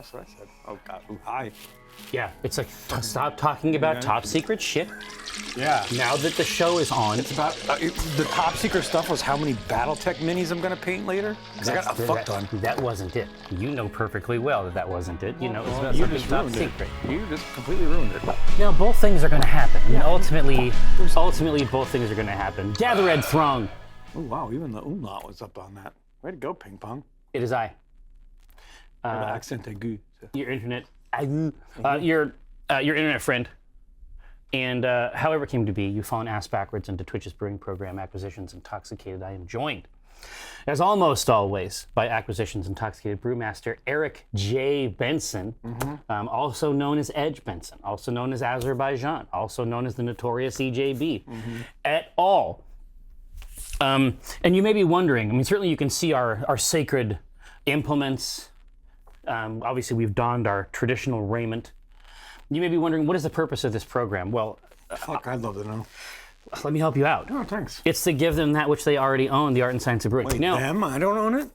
That's what I said. Oh God, hi. Yeah, it's like, stop talking about top secret shit. Yeah. Now that the show is on. It's about, the top secret stuff was how many BattleTech minis I'm gonna paint later. Because I got a fuck ton. That wasn't it. You know perfectly well that wasn't it. You know, it's about You something just top ruined secret. it. You just completely ruined it. Now, both things are going to happen. And ultimately, both things are going to happen. Gather, Red Throng. Oh wow, even the umlaut was up on that. Way to go, ping pong. It is I. The accent aigu. Your internet, your internet friend, and however it came to be, you've fallen ass backwards into Twitch's brewing program, Acquisitions Intoxicated. I am joined, as almost always, by Acquisitions Intoxicated brewmaster Eric J. Benson, also known as Edge Benson, also known as Azerbaijan, also known as the notorious EJB, et al. And you may be wondering, I mean, certainly you can see our sacred implements. Obviously, we've donned our traditional raiment. You may be wondering, what is the purpose of this program? Well, Fuck, I'd love to know. let me help you out. Oh, thanks. It's to give them that which they already own, the art and science of brewing. Wait, Now, them? I don't own it?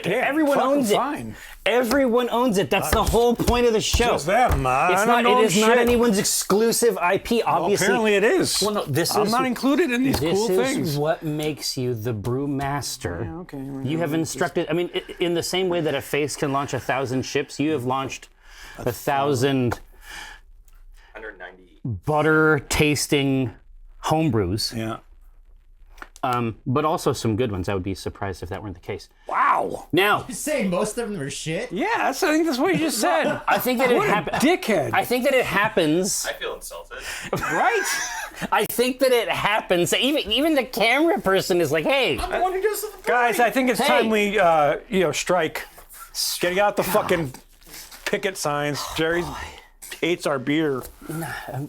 everyone owns it. Fine. Everyone owns it. That's the whole point of the show. Just them. It's not. It is not anyone's exclusive IP. Obviously, Apparently it is. Well, no, this I'm is not included in these cool This is things. what makes you the brewmaster. Yeah, okay. Well, You have instructed. I mean, in the same way that a face can launch 1,000 ships, you have launched 1,000 190. butter-tasting homebrews. Yeah. But also some good ones. I would be surprised if that weren't the case. Wow. Now, You say most of them are shit? Yeah, I think that's what you just said. I think that it happens. Dickhead. I think that it happens. I feel insulted. Right? I think that it happens. Even the camera person is like, "Hey, I'm the one who does the Guys, I think it's Hey. time we, strike. Getting out the fucking picket signs. Jerry hates our beer.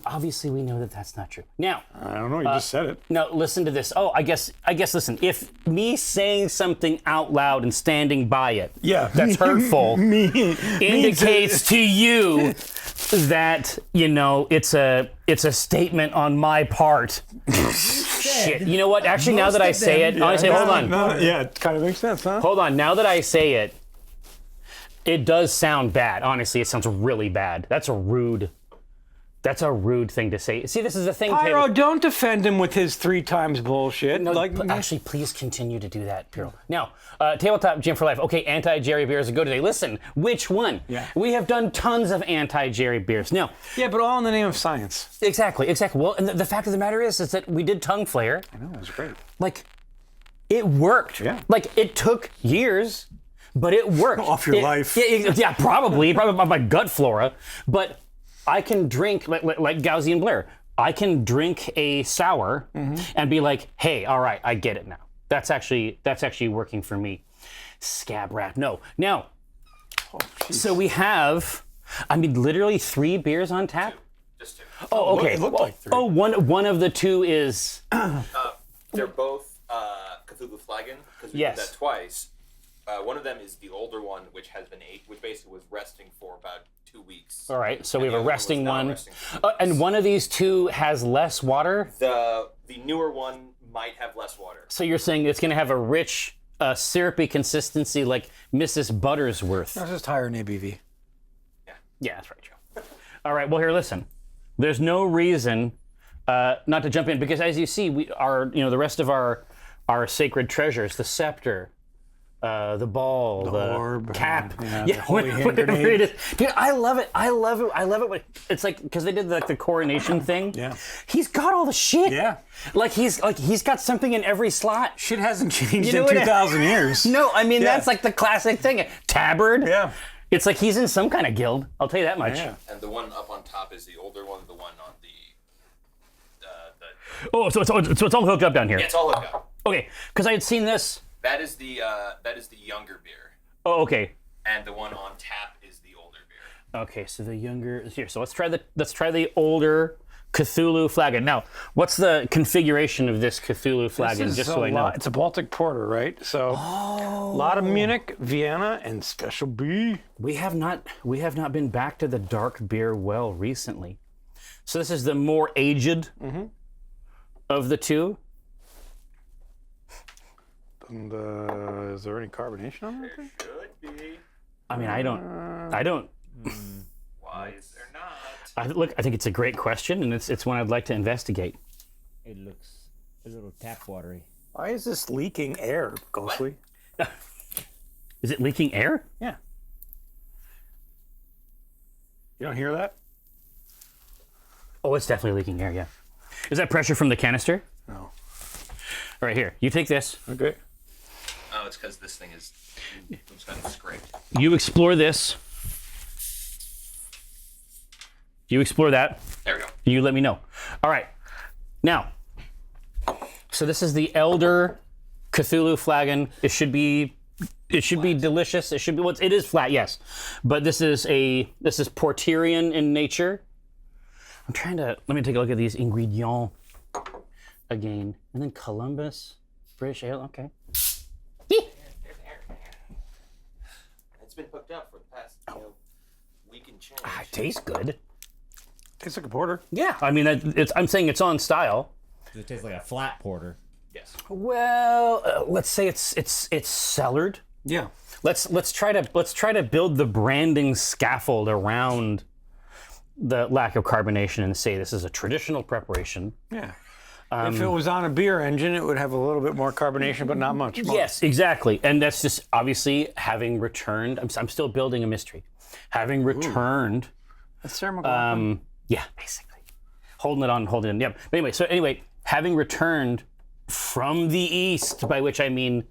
obviously we know that that's not true." Now, I don't know, you just said it. now listen to this. Oh, I guess. Listen, if me saying something out loud and standing by it, Yeah. that's hurtful, Me. indicates to you that it's a statement on my part. Shit. You know what? Actually, now that I say it, I say, hold on. Yeah, it kind of makes sense, huh? Hold on. Now that I say it, it does sound bad. Honestly, it sounds really bad. That's a rude thing to say. See, this is the thing, Pyro, Taylor. don't defend him with his 3 times bullshit. No, actually, please continue to do that, Pyro. Now, Tabletop Gym for Life. Okay, anti-Jerry beers are good today. Listen, which one? Yeah. We have done tons of anti-Jerry beers. Now, Yeah, but all in the name of science. exactly. Well, and the fact of the matter is that we did Tongue Flare. I know, it was great. Like, it worked. Yeah. Like, it took years, but it worked. Off your life. Yeah, probably my gut flora. But I can drink, like Gauzy and Blair, I can drink a sour and be like, hey, all right, I get it now. That's actually working for me. Scab rat, no. Now, so we have, literally 3 beers on tap. Just two. Oh, okay. It looked like 3. Oh, one of the 2 is... They're both Cthulhu Flagon, because we Yes. did that twice. One of them is the older one, which has been aged, which basically was resting for about 2 weeks. All right, so we And have a the other was resting not one. resting for 2 And weeks. one of these 2 has less water. The newer one might have less water. So you're saying it's going to have a rich, syrupy consistency like Mrs. Buttersworth. That's just higher in ABV. Yeah, that's right, Joe. All right, well, here, listen. There's no reason not to jump in because, as you see, the rest of our sacred treasures, the scepter, the ball, the orb, cap, the holy hand whatever grenade. it is. Dude, I love it. I love it. It's like because they did the coronation thing. Yeah. He's got all the shit. Yeah. Like he's got something in every slot. Shit hasn't changed You know in what 2,000 years. No, Yeah. that's like the classic thing. Tabard. Yeah. It's like he's in some kind of guild. I'll tell you that much. Yeah. And the one up on top is the older one, the one on the Oh, so it's all hooked up down here. yeah, it's all hooked up. Okay, because I had seen this. That is the younger beer, Oh, okay. and the one on tap is the older beer. Okay, so the younger here. So let's try the older Cthulhu flagon. Now, what's the configuration of this Cthulhu flagon? This is Just so a I know. lot- It's a Baltic porter, right? So a lot of Munich, Vienna, and Special B. We have not been back to the dark beer well recently. So this is the more aged of the 2. And is there any carbonation on that thing? Should be. I mean, I don't. I don't. Why is there not? I think it's a great question, and it's one I'd like to investigate. It looks a little tap watery. Why is this leaking air, Ghostly? Is it leaking air? Yeah. You don't hear that? Oh, it's definitely leaking air. Yeah. Is that pressure from the canister? No. Right here. You take this. Okay. Oh, it's because this thing is it's kind of scraped. You explore this. You explore that. There we go. You let me know. All right. Now, so this is the Elder Cthulhu flagon. It should be delicious. It should be it is flat, yes. But this is Porterian in nature. Let me take a look at these ingredients again. And then Columbus, British ale, okay. It's been hooked up for the past week and change. It tastes good. Tastes like a porter. Yeah, I mean, I'm saying it's on style. Does it taste like a flat porter? Yes. Well, let's say it's cellared. Yeah. Let's try to build the branding scaffold around the lack of carbonation and say this is a traditional preparation. Yeah. If it was on a beer engine, it would have a little bit more carbonation, but not much more. Yes, exactly. And that's just obviously having returned. I'm still building a mystery. Having returned. That's Sarah McLachlan. Yeah, basically. Holding it in. Yeah. But anyway, having returned from the east, by which I mean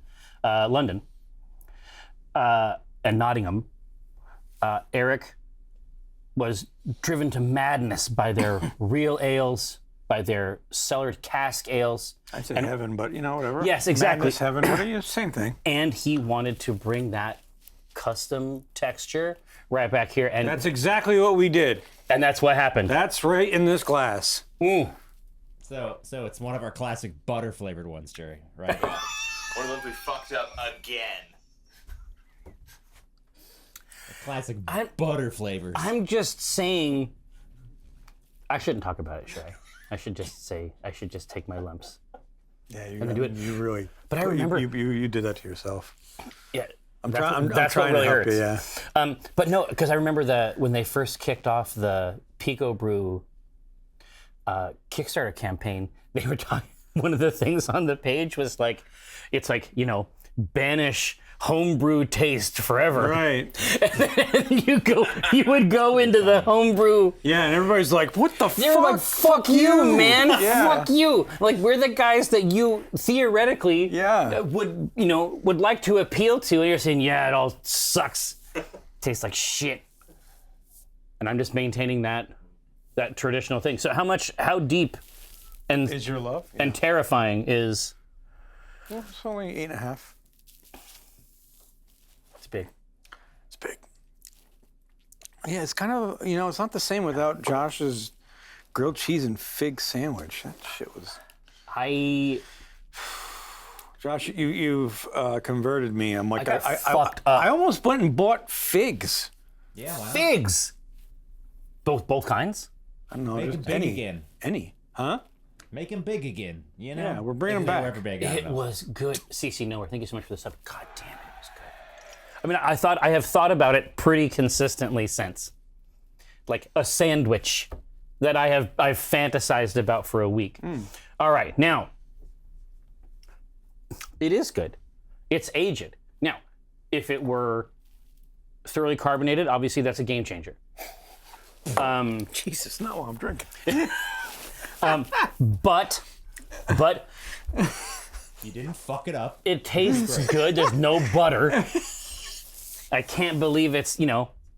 London and Nottingham, Eric was driven to madness by their real ales, by their cellared cask ales. I said heaven, but whatever. Yes, exactly. Madness, heaven, what are you? Same thing. And he wanted to bring that custom texture right back here. And That's exactly what we did. and that's what happened. That's right in this glass. So it's one of our classic butter flavored ones, Jerry, right? One of those we fucked up again. Classic butter flavors. I'm just saying, I shouldn't talk about it, should I? I should just take my lumps. Yeah, do it. You really. But I remember- you did that to yourself. Yeah. I'm That's what trying really to help hurts. you. Yeah. But no, because I remember when they first kicked off the Pico Brew Kickstarter campaign, they were talking. One of the things on the page was like, it's like banish homebrew taste forever. Right. And you would go into the homebrew. Yeah, and everybody's like, "What the They were fuck? like, fuck you, man. Yeah. Fuck you. Like, we're the guys that you theoretically would like to appeal to. And you're saying, yeah, it all sucks. Tastes like shit. And I'm just maintaining that traditional thing. So how deep and Is your love? Yeah. and terrifying is... Well, it's only 8.5. It's big. It's big. Yeah, it's kind of it's not the same without Josh's grilled cheese and fig sandwich. That shit was. Josh, you've converted me. I'm like, I got fucked up. I almost went and bought figs. Yeah, wow. Figs! Both kinds? I don't know. Make just them big any, again. Any? Huh? Make them big again. Yeah, we're bringing If them they were back. ever big, I It don't know. was good. CC Nowhere, thank you so much for the sub. God damn it, it was good. I mean, I have thought about it pretty consistently since. Like a sandwich that I've fantasized about for a week. All right, now, it is good. It's aged. Now, if it were thoroughly carbonated, obviously that's a game changer. Jesus, not while I'm drinking. But You didn't fuck it up. it tastes good. There's no butter. I can't believe it's,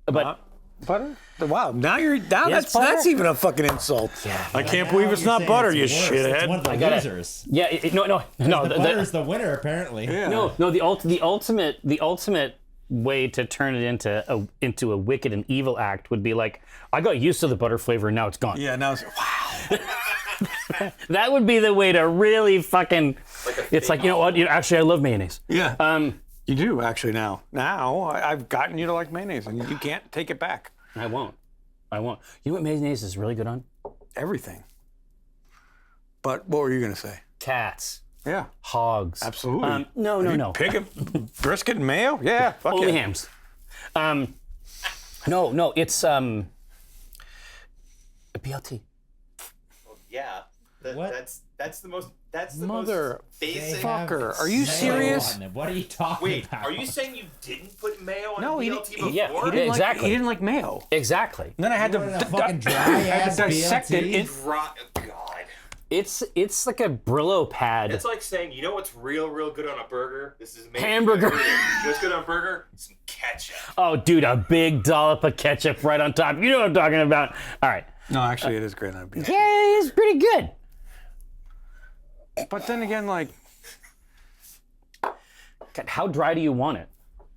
but Butter? Wow, now Yes, that's butter. even a fucking insult. Yeah, I can't believe it's You're not saying butter, it's you the worst. It's one shithead. of the gotta- losers. yeah, no. The butter's the winner, apparently. Yeah. No, the ultimate way to turn it into a wicked and evil act would be like, I got used to the butter flavor and now it's gone. Yeah, now it's wow. That would be the way to really fucking. It's like, you know what? Actually, I love mayonnaise. Yeah. You do actually now. Now I've gotten you to like mayonnaise, and you can't take it back. I won't. You know what mayonnaise is really good on? Everything. But what were you gonna say? Cats, Yeah, hogs. absolutely. No. Pig and brisket and mayo? Yeah, fuck Only yeah. hams. No, it's a BLT. Well, yeah. What? That's the most Mother basic. fucker. Are you Mayo serious? on it. What are you talking Wait, about? are you saying you didn't put mayo on No, a he BLT didn't- before? yeah, he He didn't didn't Exactly. Like, he didn't like mayo. Exactly. And then I had to wanted a fucking dry-ass dissect it. BLT? God. It's like a Brillo pad. It's like saying, you know what's real good on a burger? This is amazing. Hamburger. You know what's good on a burger? Some ketchup. Oh, dude, a big dollop of ketchup right on top. You know what I'm talking about. All right. No, actually, it is great on a BLT. Yeah, it's pretty good. But then again, like, God, how dry do you want it?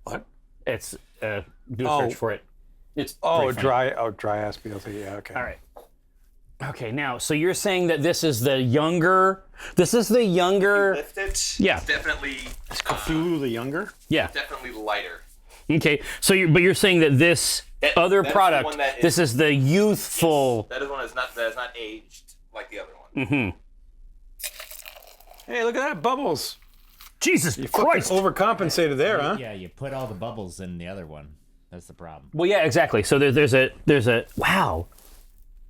what? It's do a Oh. search for it. It's Oh, pretty funny. dry ass BLT. Yeah, okay. All right. Okay, now, so you're saying that this is the younger. This is the younger. Lift it. Yeah. It's definitely, Cthulhu the younger. Yeah. definitely lighter. Okay. So you're saying that this other that is the product. one that is- This is the youthful. That is one that's not aged like the other one. Mm-hmm. Hey, look at that, bubbles. Jesus You fucking Christ. overcompensated there, huh? Yeah, you put all the bubbles in the other one. That's the problem. Well, yeah, exactly. So there's a wow.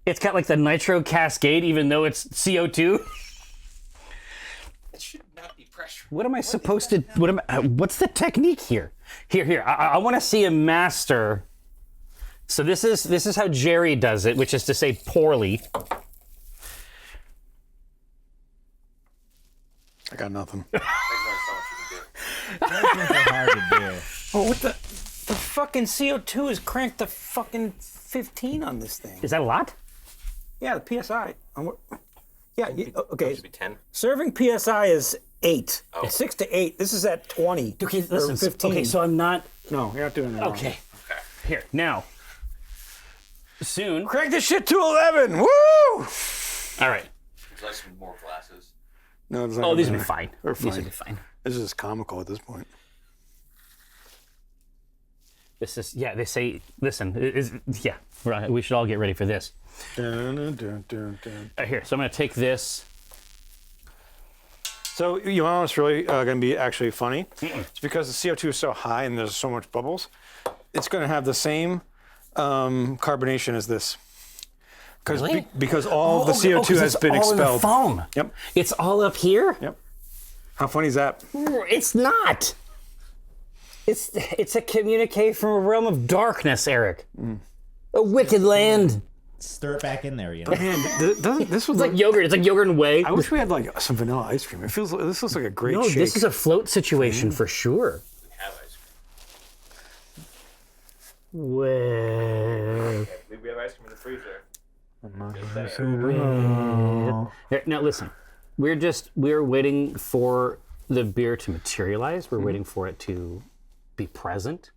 It's got like the nitro cascade, even though it's CO2. It should not be pressure. What am I supposed to? What's the technique here? Here. I want to see a master. So this is how Jerry does it, which is to say poorly. I got nothing. There's only so much you can do. Those ones are hard to do. Oh, what the fucking CO2 is cranked to fucking 15 on this thing. Is that a lot? Yeah, the PSI. Yeah, okay. Should be 10. Serving PSI is 8. Oh. It's 6 to 8. This is at 20. Okay, or listen. 15. Okay, so I'm not. No, you're not doing that. Okay. Okay. Here now. Soon. Crank this shit to 11. Woo! All right. Would you like some more glasses? No, it's not Oh, gonna these will be matter. fine. They're These will fine. be fine. This is just comical at this point. This is yeah. They say listen. Yeah. Right. We should all get ready for this. Dun, dun, dun, dun, dun. Here. So I'm gonna take this. So you know what's really going to be actually funny? It's because the CO2 is so high and there's so much bubbles. It's going to have the same carbonation as this. Really? Because all the CO2 'cause has it's been all in the expelled. foam. Yep. It's all up here. Yep. How funny is that? It's not. It's a communique from a realm of darkness, Eric. A wicked land. Stir it back in there, you know. Man, doesn't this was It's like yogurt. It's like yogurt and whey. I wish we had like some vanilla ice cream. It feels this looks like a great No, shake. this is a float situation for sure. We have ice Well, cream. I believe we have ice cream in the freezer. here, now listen. We're waiting for the beer to materialize. We're waiting for it to be present.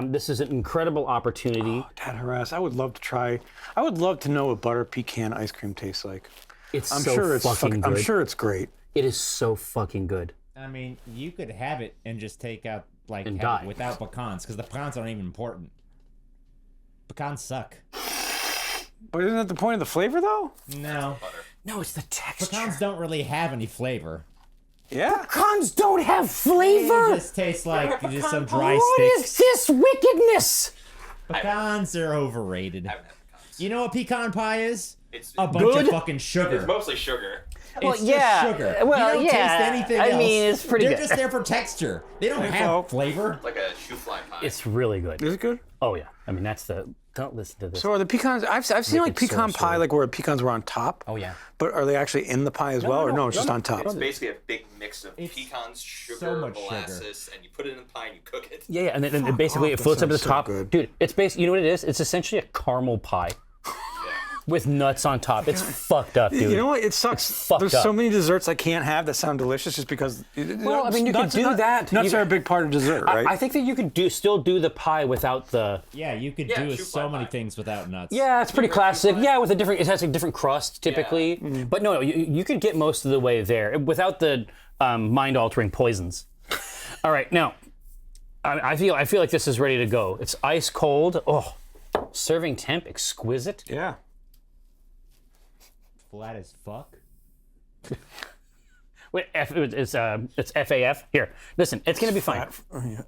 This is an incredible opportunity. Dad harass. I would love to try. I would love to know what butter pecan ice cream tastes like. It's I'm so sure it's fucking good. I'm sure it's great. It is so fucking good. I mean, you could have it and just take out, like, And have die. it without pecans, because the pecans aren't even important. Pecans suck. But isn't that the point of the flavor though? No. Butter. No, it's the texture. Pecans don't really have any flavor. Yeah. Pecans don't have It flavor. just tastes like just some dry What sticks. is this wickedness? Pecans are overrated. I haven't had pecans. You know what pecan pie is? It's A bunch Good? of fucking sugar. It's mostly sugar. Well, It's yeah. just sugar. Well, you don't yeah. taste anything I else. mean, it's pretty They're good. just there for texture. They don't so. have flavor. Like a shoe fly pie. It's really good. Is it good? Oh yeah. I mean, that's the. Don't listen to this. So are the pecans? I've seen like Wicked pecan sorcery. pie, like where pecans were on top. Oh yeah. But are they actually in the pie as well, or no? It's just on top. It's basically a big mix of It's pecans, sugar, so much molasses, and you put it in the pie and you cook it. Yeah, and then basically off, it that floats up to the sounds so top. good. Dude, it's basically, you know what it is? It's essentially a caramel pie with nuts on top. It's fucked up, dude. You know what? It sucks. fucked There's up. so many desserts I can't have that sound delicious just because. Well, I mean, you could do that. Nuts You- are a big part of dessert, right? I think that you could still do the pie without the. Yeah, you could Yeah, do shoe so fly many pie. things without nuts. Yeah, it's pretty classic. Yeah, with a different. It has a different crust typically, but no, you could get most of the way there without the mind-altering poisons. All right, now, I feel like this is ready to go. It's ice cold. Oh, serving temp exquisite. yeah. Flat as fuck. Wait, it's FAF. Here, listen, it's gonna be fine.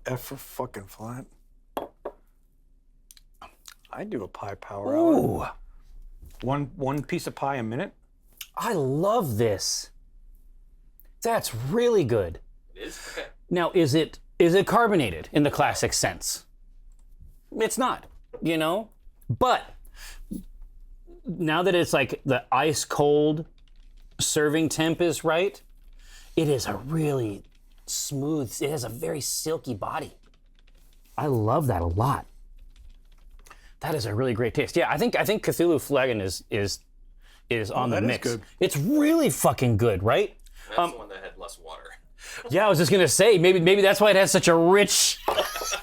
F for fucking flat. I'd do a pie power hour. Ooh, One piece of pie a minute. I love this. That's really good. It is? Okay. Now, is it carbonated in the classic sense? It's not, you know? But now that it's like the ice cold serving temp is right, it is a really smooth, it has a very silky body. I love that a lot. That is a really great taste. Yeah, I think Cthulhu Flagon is on the that is mix. good. It's really fucking good, right? That's the one that had less water. Yeah, I was just gonna say maybe that's why it has such a rich,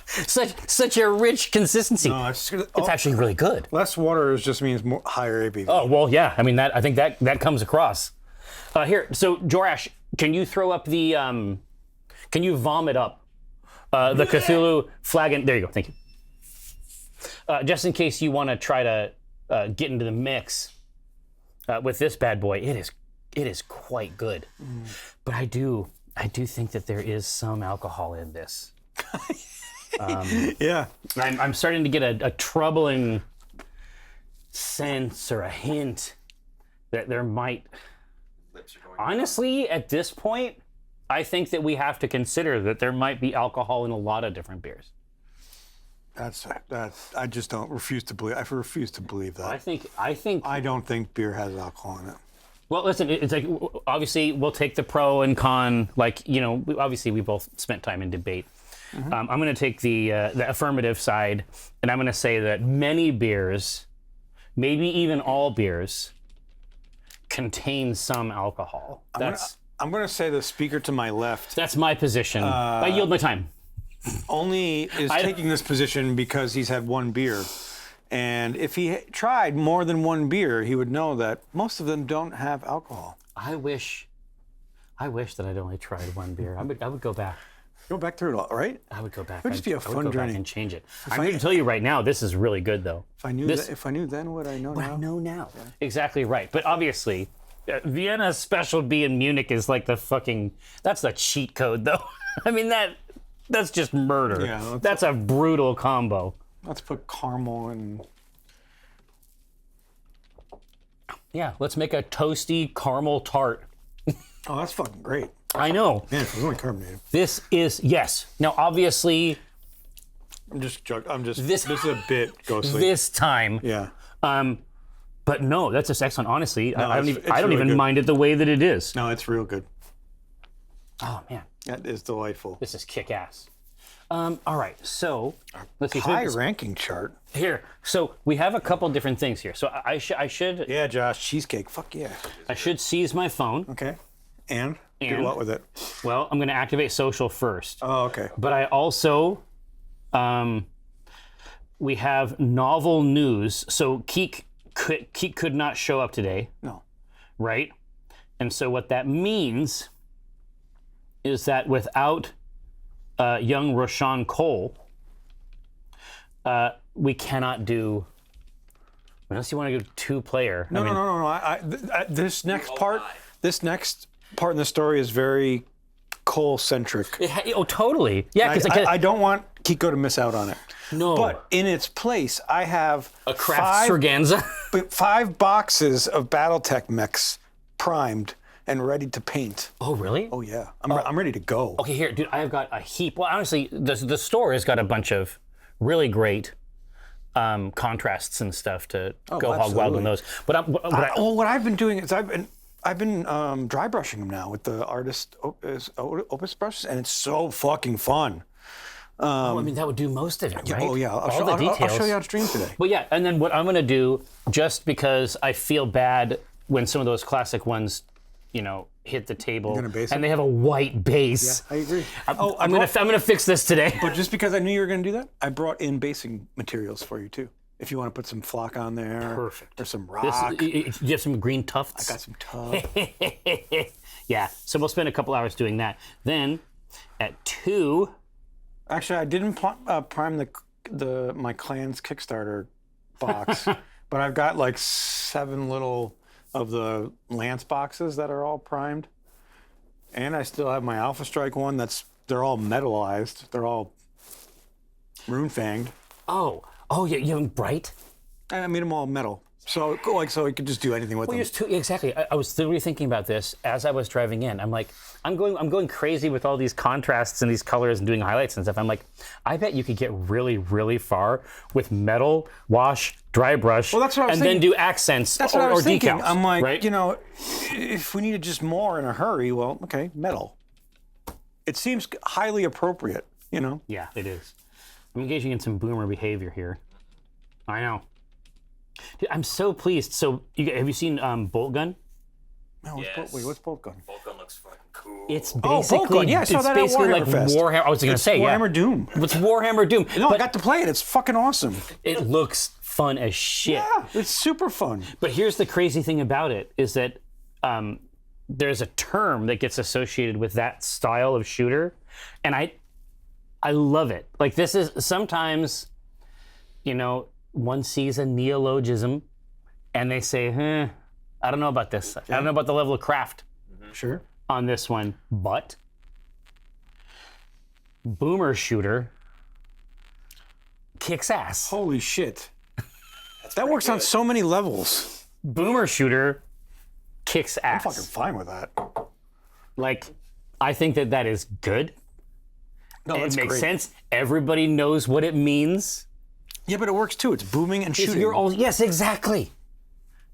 such a rich consistency. No, it's It's actually really good. less water just means more higher ABV. Oh well, yeah. I mean I think that comes across. Here, so Jorash, can you throw up the can you vomit up the Cthulhu Flagon? There you go. Thank you. Just in case you want to try to get into the mix with this bad boy, it is quite good. But I do think that there is some alcohol in this. Yeah. I'm starting to get a troubling sense or a hint that there might. Lips are going Honestly, at this point, I think that we have to consider that there might be alcohol in a lot of different beers. I just don't refuse to believe. I refuse to believe that. I think. I don't think beer has alcohol in it. Well, listen, it's like obviously we'll take the pro and con. Like obviously we both spent time in debate. I'm going to take the affirmative side, and I'm going to say that many beers, maybe even all beers, contain some alcohol. I'm gonna say the speaker to my left That's my position. I yield my time. only is taking this position because he's had one beer. And if he tried more than one beer, he would know that most of them don't have alcohol. I wish that I'd only tried one beer. I would go back. Go back through it all, right? I would go back. It would just be a I would fun go journey. back and change it. I'm going to tell you right now, this is really good though. If I knew then what I know What now. I know now. Yeah. Exactly right. But obviously, Vienna Special B in Munich is like that's the cheat code though. I mean, that's just murder. Yeah, that's a brutal combo. Let's put caramel and Yeah, let's make a toasty caramel tart. oh, that's fucking great. I know. Man, if it was only carbonated. This is, yes. Now, obviously, This is a bit ghostly. this time. Yeah. But no, that's just excellent. Honestly, I don't it's even really good. mind it the way that it is. No, it's real good. Oh, man. That is delightful. This is kick-ass. All right, so let's see. High ranking chart. Here, so we have a couple different things here. So I should Yeah, Josh, cheesecake. Fuck yeah. seize my phone. Okay. And? Do And? what with it? Well, I'm going to activate social first. Oh, okay. But I also, we have novel news. So Keek could not show up today, No. right? And so what that means is that without young Roshan Cole, we cannot do, unless you want to go two-player. No. This next part, die. this next part in the story is very Cole-centric. Oh, totally. Yeah, because I don't want Kiko to miss out on it. no. But in its place, I have a craft Surganza. 5 boxes of BattleTech mechs primed and ready to paint. Oh, really? Oh yeah, I'm ready to go. Okay, here, dude, I've got a heap. Well, honestly, the store has got a bunch of really great contrasts and stuff to go hog wild on those. But what I've been doing is I've been dry brushing them now with the artist Opus brushes, and it's so fucking fun. I mean, that would do most of it, right? Oh yeah, All the details. I'll show you on stream today. But yeah, and then what I'm going to do, just because I feel bad when some of those classic ones, hit the table gonna base and it? they have a white base. I agree. I'm gonna fix this today. But just because I knew you were going to do that, I brought in basing materials for you too. If you want to put some flock on there, Perfect. or some rock. You have some green tufts. I got some tub. Yeah, so we'll spend a couple hours doing that. Then at 2. Actually, I didn't prime my clan's Kickstarter box, but I've got like 7 little of the Lance boxes that are all primed, and I still have my Alpha Strike one they're all metallized. They're all rune fanged. Oh, Oh, yeah, you have bright. And I made them all metal. So you could just do anything with them. Exactly. I was literally thinking about this as I was driving in. I'm like, I'm going crazy with all these contrasts and these colors and doing highlights and stuff. I'm like, I bet you could get really, really far with metal, wash, dry brush, Well, that's what I was and then thinking. do accents That's what I or was thinking. decals. I'm like, right? if we needed just more in a hurry, well, okay, metal. It seems highly appropriate, Yeah, it is. I'm engaging in some boomer behavior here. I know. Dude, I'm so pleased. So, have you seen Bolt Gun? No, Yes. what's bolt gun? Bolt gun looks fucking cool. It's Bolt basically, Gun. Yeah, I saw it's that at basically like Warhammer Fest. Warhammer. I was going to say, Warhammer yeah. Doom. It's Warhammer Doom. No, I but got to play it. It's fucking awesome. it looks fun as shit. Yeah, it's super fun. But here's the crazy thing about it is that there's a term that gets associated with that style of shooter, and I love it. Like, this is sometimes, one sees a neologism, and they say, I don't know about this. I don't know about the level of craft Sure. on this one, but boomer shooter kicks ass. Holy shit. That works on so many levels. Boomer shooter kicks ass. Fucking fine with that. Like, I think that is good. No, It that's makes great. sense. Everybody knows what it means. Yeah, but it works too. It's booming and shooting. Yes, exactly.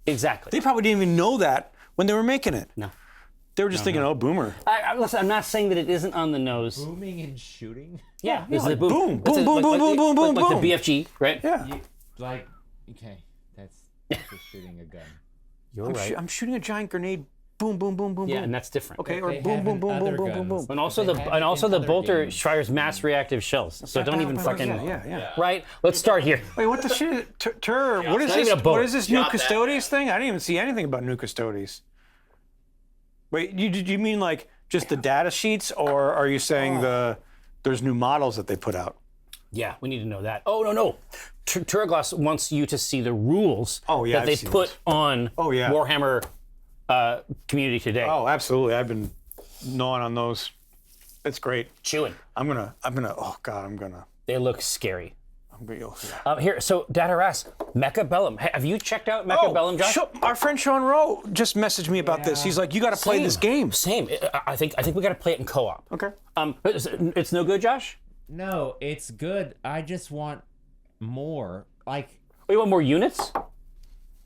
Exactly. They probably didn't even know that when they were making it. No. They were just thinking, oh, boomer. Listen, I'm not saying that it isn't on the nose. Booming and shooting? Yeah, this is like a boom. boom, This is boom, boom, like boom, boom, boom, like boom. the BFG, right? Yeah. Like, okay, that's just shooting a gun. You're right. I'm shooting a giant grenade. Boom, boom, boom, boom, Yeah, boom. and that's different. Okay, They or have boom, boom, in boom, other boom, boom, boom, boom. guns. And also They the have and it also in the other bolter games. fires mass reactive shells. So don't even fucking Yeah. right. Let's start here. Wait, what the shit? What is not this? even a boat. What is this new Not that Custodes thing? I didn't even see anything about new Custodes. Wait, did you mean like just the data sheets, or are you saying there's new models that they put out? Yeah, we need to know that. Oh no. Turglass wants you to see the rules Oh, yeah, that I've they seen put on yeah. Warhammer community today. Oh, absolutely. I've been gnawing on those. It's great. Chewing. I'm gonna. Oh God, I'm gonna. They look scary. Yeah. Here, so Data Ras, Mecha Bellum. Hey, have you checked out Mecha Bellum, Josh? Our friend Sean Rowe just messaged me about this. He's like, "You got to play this game." Same. I think we got to play it in co-op. Okay. It's no good, Josh. No, it's good. I just want more, like, Oh, you want more units?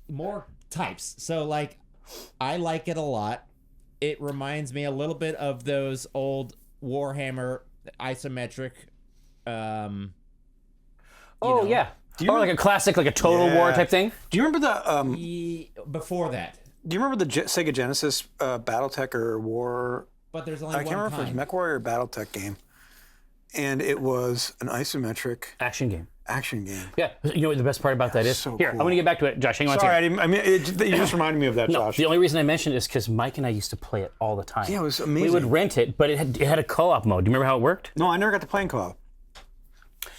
more types. So, like, I like it a lot. It reminds me a little bit of those old Warhammer isometric, Oh know. yeah. you- Or like a classic, like a Total War Yeah. type thing. Do you remember the before that. Do you remember the Sega Genesis BattleTech or War? But there's only I one can't remember if it kind. was MechWarrior or BattleTech game, and it was an isometric Action game. action game. Yeah. You know what the best part about that is? so Here, cool. I'm gonna get back to it, Josh. Hang on. a Sorry, second. you just reminded me of that, Josh. The only reason I mentioned it is because Mike and I used to play it all the time. Yeah, it was We amazing. would rent it, but it had a co-op mode. Do you remember how it worked? No, I never got to play in co-op.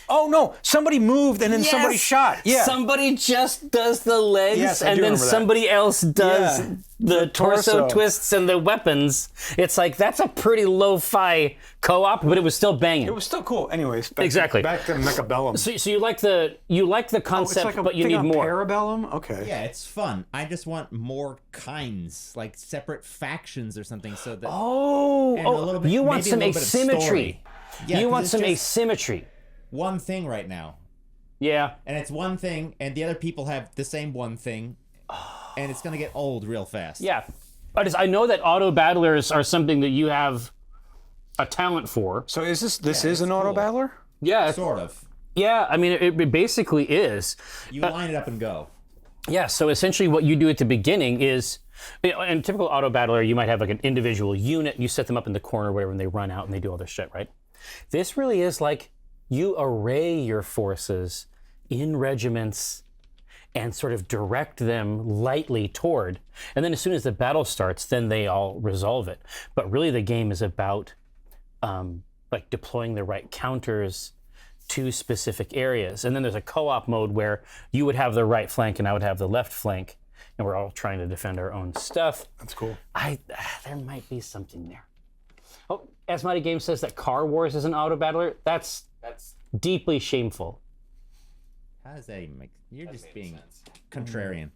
Oh no! Somebody moved and then somebody Yes! shot. Yeah. Somebody just does the legs, Yes, I and do then remember that. somebody else does Yeah. the torso torso. twists and the weapons. It's like that's a pretty lo-fi co-op, but it was still banging. It was still cool. Anyways, Exactly. Back to Mecha Bellum. So you like the It's concept, like a but you thing need on more. Parabellum. Okay. Yeah, it's fun. I just want more kinds, like separate factions or something, so that. Oh, And a little bit- you want maybe a some little bit of asymmetry. story. Yeah, you 'cause want it's some just asymmetry. one thing right now, Yeah. and it's one thing, and the other people have the same one thing, and it's gonna get old real fast. Yeah. I know that auto battlers are something that you have a talent for. So is this is it's an auto cool. battler? Yeah. Sort of. Yeah. I mean, it basically is. You line it up and go. Yeah, so essentially what you do at the beginning is, in a typical auto battler, you might have like an individual unit, you set them up in the corner, whatever, and they run out and they do all their shit, right? This really is like you array your forces in regiments and sort of direct them lightly toward, and then as soon as the battle starts, then they all resolve it. But really the game is about like deploying the right counters to specific areas. And then there's a co-op mode where you would have the right flank and I would have the left flank, and we're all trying to defend our own stuff. That's cool. There might be something there. Oh, Asmati Game says that Car Wars is an auto battler. That's deeply shameful. How does that even make? You're That just made being sense. contrarian.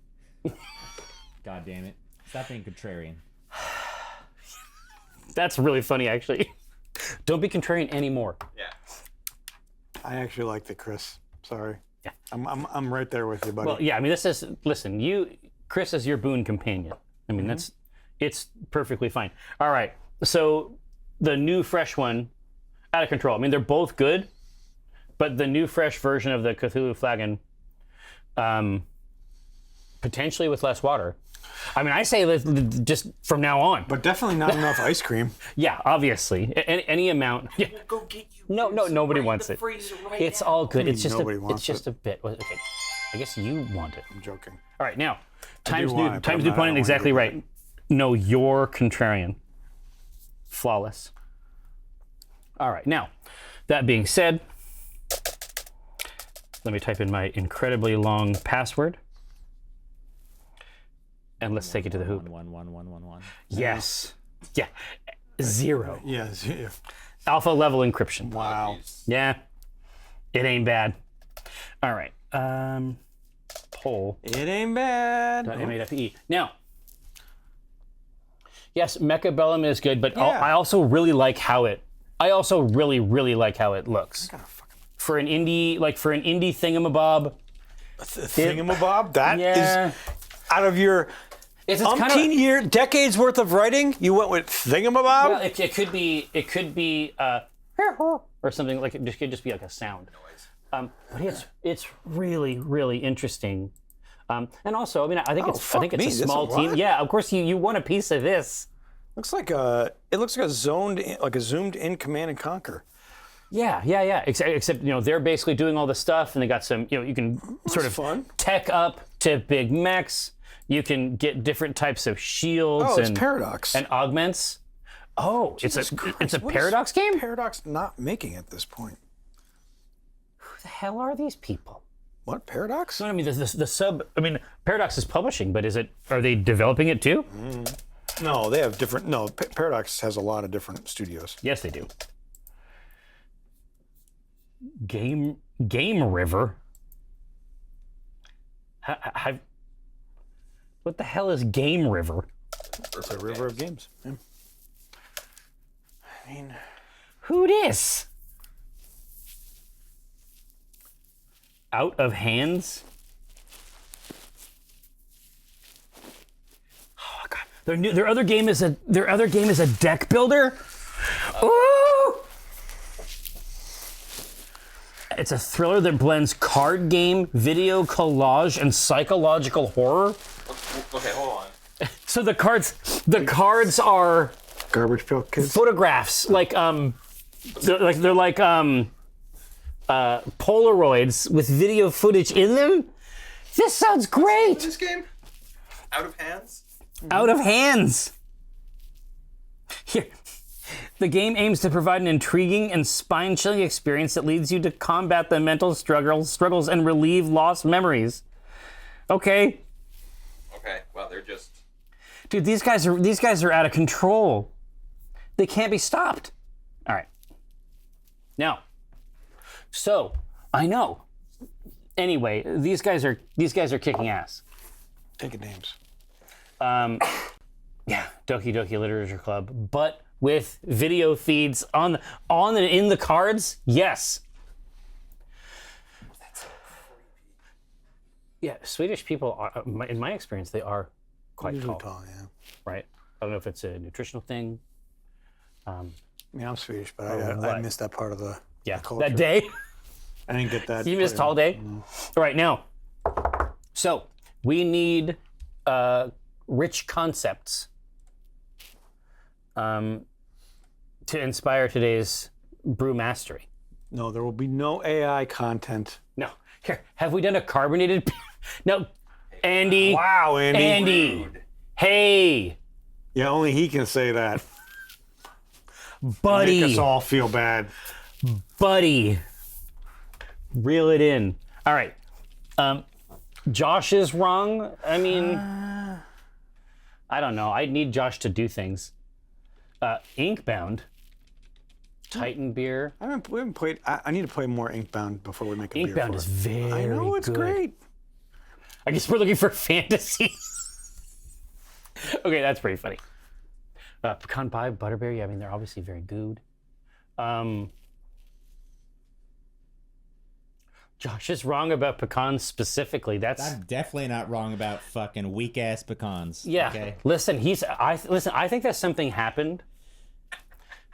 God damn it! Stop being contrarian. That's really funny, actually. Don't be contrarian anymore. Yeah. Oh. I actually like the Chris. Sorry. Yeah. I'm right there with you, buddy. Well, yeah, I mean, Chris is your boon companion. I mean, it's perfectly fine. All right, so the new fresh one, out of control. I mean, they're both good, but the new fresh version of the Cthulhu flagon, potentially with less water. I mean, I say just from now on. But definitely not enough ice cream. Yeah, obviously, any amount. Yeah. Go get you. No, nobody wants it. It's all good. It's just Nobody it's wants just a bit. Okay, I guess you want it. I'm joking. All right, now do times want new it, but times I'm new not- I pun don't exactly wanna do right. No, you're contrarian. Flawless. All right, now that being said, let me type in my incredibly long password, and let's take it to the hoop. 11111. Yes. Yeah. 0. Yes. Yeah. Alpha level encryption. Wow. Yeah. It ain't bad. All right. Poll. It ain't bad. .ma.pe. Now, yes, Mechabellum is good, but Yeah. I also really like how it. I also really like how it looks Gotta fucking for an indie thingamabob. thingamabob. That is Yeah, out of your it's kind of. decades worth of writing. You went with thingamabob. Well, it could be or something like it could just be like a sound. But it's really interesting. And also, I mean, I think it's fuck me, a this small is team. what? Yeah, of course you want a piece of this. Looks like it looks like a zoomed in Command and Conquer. Yeah. Except they're basically doing all the stuff, and they got some. You can sort of fun. tech up to big mechs. You can get different types of shields Oh, it's and Paradox. and augments. Oh, it's a Christ, it's a what is Paradox game. Paradox not making at this point. Who the hell are these people? What Paradox? No, I mean the sub. I mean, Paradox is publishing, but are they developing it too? No, they have different. No, Paradox has a lot of different studios. Yes, they do. Game River. What the hell is Game River? It's a river of games. Yeah. I mean, Who dis? Out of Hands. Oh god. Their other game is a deck builder. Ooh! It's a thriller that blends card game, video collage, and psychological horror. Okay, hold on. So the cards are Garbage Pail Kids. photographs, they're like Polaroids with video footage in them. This sounds great. This game? Out of hands? Out of Hands. Here. The game aims to provide an intriguing and spine-chilling experience that leads you to combat the mental struggles and relieve lost memories. Okay. Okay, well, they're just. Dude, these guys are out of control. They can't be stopped. All right. Now, so I know. Anyway, these guys are kicking ass. Taking names. Yeah, Doki Doki Literature Club, but with video feeds on and in the cards. Yes. Yeah, Swedish people are, in my experience, they are quite Usually tall, tall, yeah. right? I don't know if it's a nutritional thing. I mean, I'm Swedish, but what? I missed that part of the culture. That day. I didn't get that. You missed tall day? All right, now. So, we need rich concepts to inspire today's brew mastery. No, there will be no AI content. No. Here, have we done a carbonated? No. Andy. Wow, Andy. Andy. Hey, Yeah, only he can say that. Make buddy. us all feel bad. Buddy. Reel it in. All right. Josh is wrong. I mean, I don't know. I need Josh to do things. Inkbound. Titan beer. We haven't played. I need to play more Inkbound before we make a beer. Inkbound for is it. very I know it's good. great. I guess we're looking for fantasy. Okay, that's pretty funny. Pecan pie, butterberry. I mean, they're obviously very good. Josh is wrong about pecans specifically. I'm definitely not wrong about fucking weak ass pecans. Yeah. Okay. Listen, I think that something happened.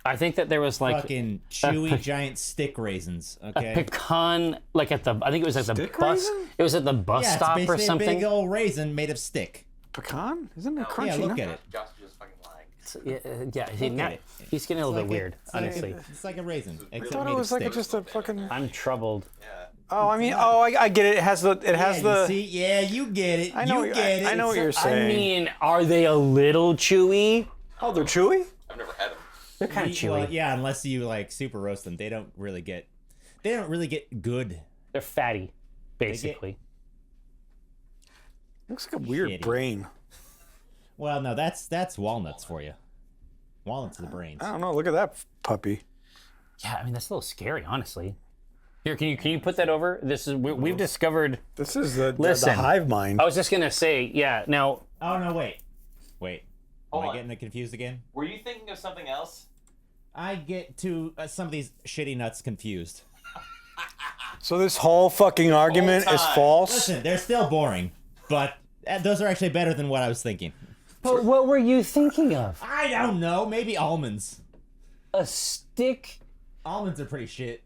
I think that there was like Fucking chewy giant stick raisins. Okay. pecan, like at the. I think it was at the Stick bus. raisin? It was at the bus Yeah, it's stop or basically something. a big old raisin made of stick. Pecan? Isn't it crunchy? Yeah, look no? at it. Josh is just fucking lying. Yeah. See, now, it. he's getting a little bit Like weird, it's like honestly. it's like a raisin. I Except thought made it of was like stick. just a fucking. I'm troubled. Yeah. Oh, I mean, I get it. It has the. It has Yeah, the. you see? Yeah, you get it. I know. You get it. I know what you're I saying. mean, are they a little chewy? Oh, they're chewy. I've never had them. They're kind of chewy. Well, yeah, unless you like super roast them, they don't really get good. They're fatty, basically. Looks like a weird Shitty. brain. Well, no, that's walnuts for you. Walnuts are the brains. I don't know. Look at that puppy. Yeah, I mean that's a little scary, honestly. Here, can you put that over? This is we've discovered. This is the Listen. hive mind. I was just gonna say, yeah. Now, Oh no, wait. Am Hold I on. getting confused again? Were you thinking of something else? I get to some of these shitty nuts confused. So this whole fucking argument is time. false. Listen, they're still boring, but those are actually better than what I was thinking. but what were you thinking of? I don't know. Maybe almonds. A stick? Almonds are pretty shit.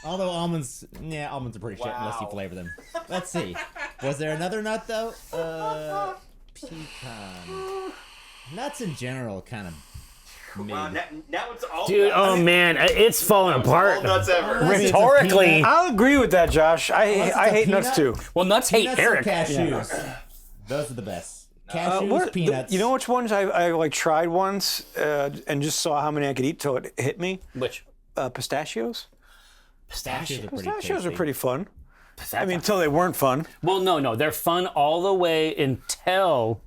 Although almonds are pretty shit unless you Wow. flavor them. Let's see. Was there another nut though? Pecan. Nuts in general kind of mid. Wow, now it's all Dude, nuts. oh man, it's falling All apart. nuts ever. Unless it's a Rhetorically. peanut. I'll agree with that, Josh. I it's I a hate nuts peanut. too. Well, nuts hate Nuts Eric. or cashews. Those are the best. Cashews, What- peanuts. You know which ones I like tried once and just saw how many I could eat till it hit me? Which? Pistachios. pistachios are pretty Pistachios are tasty. pretty fun. I mean, until they weren't fun. Well, no, they're fun all the way until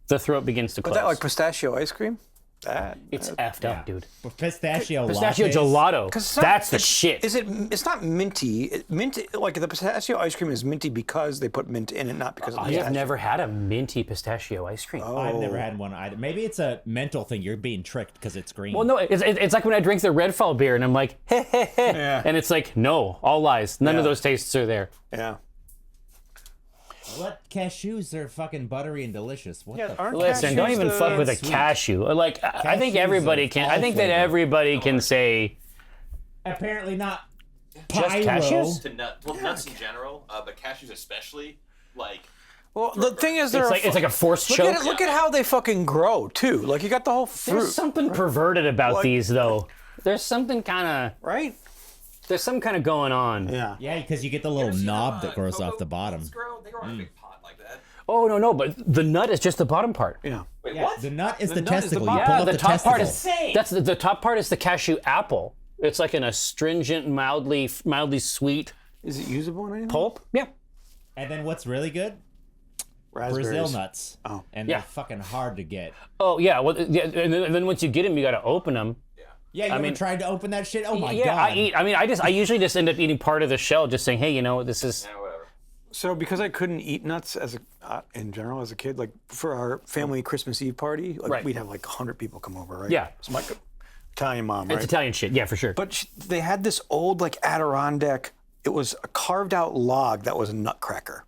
the throat begins to close. Is that like pistachio ice cream? That it's effed up, dude. But pistachio Pistachio lattes. gelato. 'Cause it's not- That's the it's- shit. Is it? It's not minty. Minty, like the pistachio ice cream is minty because they put mint in it, not because of the I have pistachio. never had a minty pistachio ice cream. I've never had one either. Maybe it's a mental thing. You're being tricked because it's green. Well, no, it's like when I drink the Red Fall beer and I'm like, heh, heh, heh. Yeah. And it's like, no, all lies. None of Yeah. those tastes are there. Yeah. What cashews are fucking buttery and delicious. What the aren't Listen, don't cashews even the- fuck with a sweet. cashew. Like, I think Cashews everybody are can. all I think that flavor. everybody can say Apparently not. just Pyro. cashews. To nuts in general, but cashews especially, like Well, the thing is, they're It's like a forced look choke. at it, look at how they fucking grow too. Like you got the whole fruit, There's something perverted about Like- these, though. There's something kind of. right? There's some kind of going on. Yeah. Yeah, because you get the little You ever seen knob how, that grows cocoa off the bottom. beans grow? They grow in a big pot like that. Oh no, but the nut is just the bottom part. Yeah. Wait, Yeah, what? the nut is The the nut is the testicle. You bottom. pull Yeah, up the the top testicle. part is that's the top part is the cashew apple. It's like an astringent, mildly sweet Is it usable in anything? pulp. Yeah. And then what's really good? Raspberries. Brazil nuts. Oh. And Yeah. they're fucking hard to get. Oh yeah. Well, yeah. And then once you get them, you got to open them. Yeah, you ever mean- tried to open that shit? Oh my yeah, god. I usually just end up eating part of the shell, just saying, hey, you know, this is. Yeah, whatever. So because I couldn't eat nuts as in general as a kid, like for our family Christmas Eve party, like Right. we'd have like 100 people come over, right? Yeah. So my Italian mom, It's right? Italian shit. Yeah, for sure. But they had this old like Adirondack. It was a carved out log that was a nutcracker.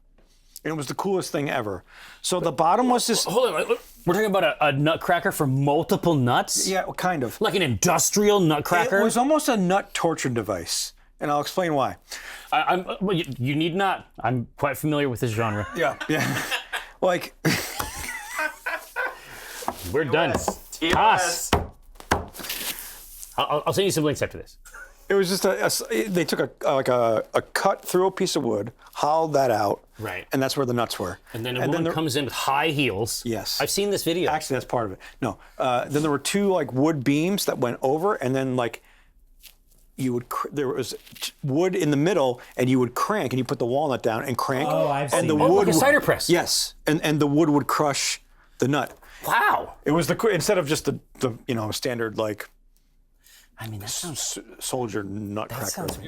And it was the coolest thing ever. So the bottom was this. Hold on. We're talking about a nutcracker for multiple nuts? Yeah, kind of. Like an industrial nutcracker? It was almost a nut torture device. And I'll explain why. Well, you need not. I'm quite familiar with this genre. Yeah. Yeah. Like, We're done. Toss. I'll send you some links after this. it was just they took a cut through a piece of wood, hollowed that out. Right. And that's where the nuts were. And then a woman there- comes in with high heels. Yes. I've seen this video. Actually, that's part of it. No. Then there were two like wood beams that went over, and then like there was wood in the middle, and you would crank, and you put the walnut down and crank. Oh, I've and seen the that. Oh, wood like a would- cider press. Yes, and the wood would crush the nut. Wow. It was instead of just the standard like I mean, that sounds. Soldier Nutcracker. That sounds.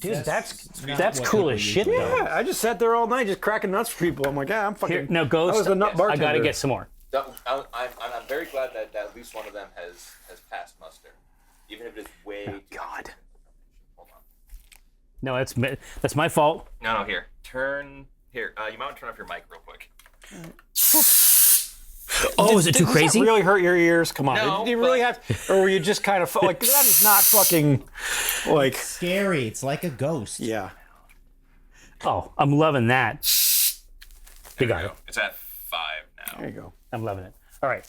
Dude, that's not what cool as people shit, usually though. Yeah, I just sat there all night just cracking nuts for people. I'm like, yeah, I'm fucking. Here, no, I Ghost. was the nut I bartender. gotta get some more. I'm very glad that at least one of them has passed muster, even if it is way. Oh, God. Hold on. No, that's my fault. No, here. Turn here. You might want to turn off your mic real quick. Oh, is it too Does crazy? that really hurt your ears? Come on. No, Do you really but- have to, or were you just kind of like, that is not fucking, like, Scary. It's like a ghost. yeah. Oh, I'm loving that. You got it. It's at 5 now. There you go. I'm loving it. All right.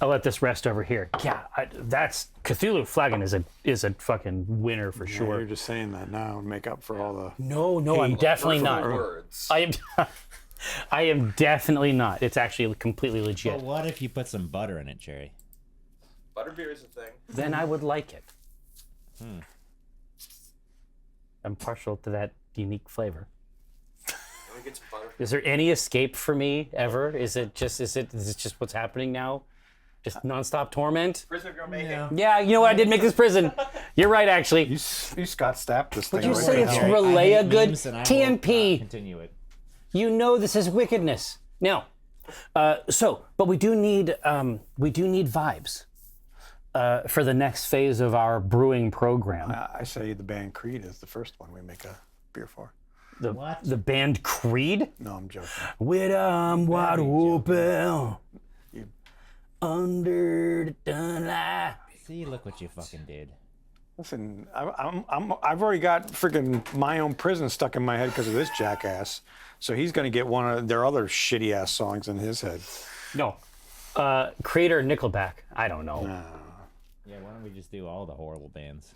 I'll let this rest over here. Yeah, that's Cthulhu Flagon is a fucking winner for Yeah, sure. you're just saying that now and make up for all the. No, I'm definitely not. Words. I am definitely not. It's actually completely legit. But what if you put some butter in it, Jerry? Butterbeer is a thing. Then I would like it. I'm partial to that unique flavor. Can we get some butterbeer? Is there any escape for me ever? Is it just what's happening now? Just nonstop torment? Prison of your making. No. Yeah, you know what? I did make this prison. You're right, actually. You Scott Stapp this thing. you right say now. it's Jerry, relay I a hate good memes and I will TNP. not continue it. You know this is wickedness. Now, but we do need vibes for the next phase of our brewing program. I say the band Creed is the first one we make a beer for. What? The band Creed. No, I'm joking. With wide open under the sunlight. See, look what you fucking did. Listen, I've already got freaking My Own Prison stuck in my head because of this jackass. So he's going to get one of their other shitty ass songs in his head. No, Creator Nickelback. I don't know. Yeah, why don't we just do all the horrible bands?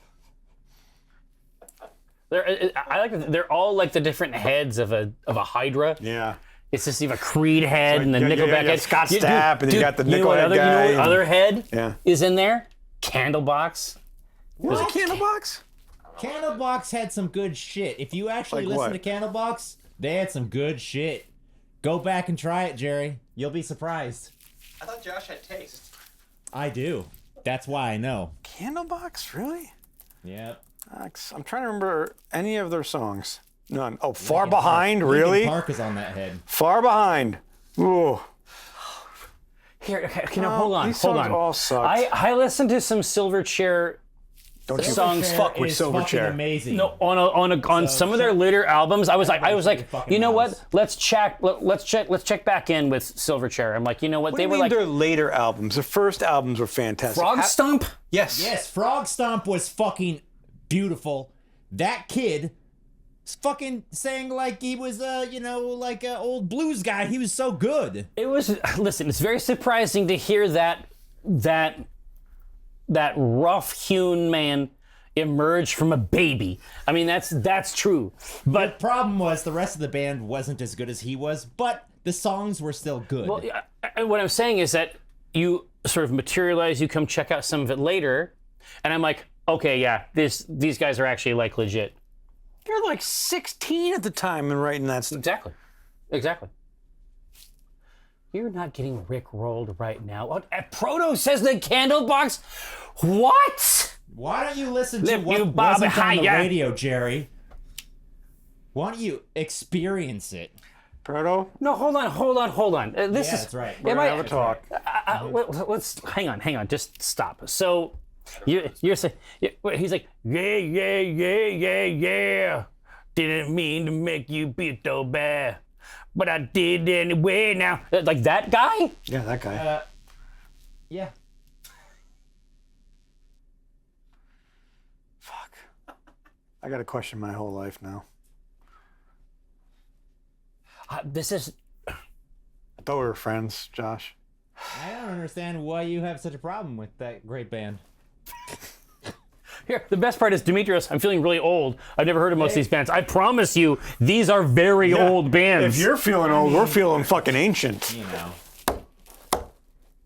They're all like the different heads of a Hydra. Yeah. It's just you have a Creed head and the Nickelback head. Scott Stapp, and you got the you know what Nickelhead other, guy. You know and- what other head Yeah. is in there? Candlebox. Was it Candlebox? Candlebox had some good shit. If you actually Like listen what? to Candlebox, they had some good shit. Go back and try it, Jerry. You'll be surprised. I thought Josh had taste. I do. That's why I know. Candlebox, really? Yep. I'm trying to remember any of their songs. None. Oh, Far Behind, really? Linkin Park is on that head. Far Behind. Ooh. Here, hold on, these hold songs on. all sucked. I listened to some Silverchair Don't you songs. Silverchair fuck with is fucking Silverchair. amazing. No, on some of their later albums, I was like, fucking you know what? mouths. Let's check back in with Silverchair. I'm like, you know what? What They do you were mean like their later albums? Their first albums were fantastic. Frog Stomp. Yes. Yes, Frog Stomp was fucking beautiful. That kid fucking sang like he was like an old blues guy. He was so good. It was. Listen, it's very surprising to hear that rough-hewn man emerge from a baby. I mean, that's true. But The problem was the rest of the band wasn't as good as he was, but the songs were still good. well, what I'm saying is that you sort of materialize. You come check out some of it later, and I'm like, okay, yeah, these guys are actually like legit. You're like 16 at the time and writing that stuff. Exactly. You're not getting rickrolled right now. What? Proto says the Candlebox. What? Why don't you listen to Lift what you, Bob, wasn't on the higher. radio, Jerry? Why don't you experience it? Proto? No, hold on. This Yeah, is. that's right. Am I? Have a talk. Let's hang on. Just stop. So, you're saying he's like, yeah. Didn't mean to make you be so bad, but I did anyway. Now, like that guy. Yeah, that guy. Yeah. Fuck. I got to question my whole life now. This is. I thought we were friends, Josh. I don't understand why you have such a problem with that great band. Here, the best part is Demetrius. I'm feeling really old. I've never heard of most of these bands. I promise you, these are very old bands. If you're feeling old, we're feeling fucking ancient. You know.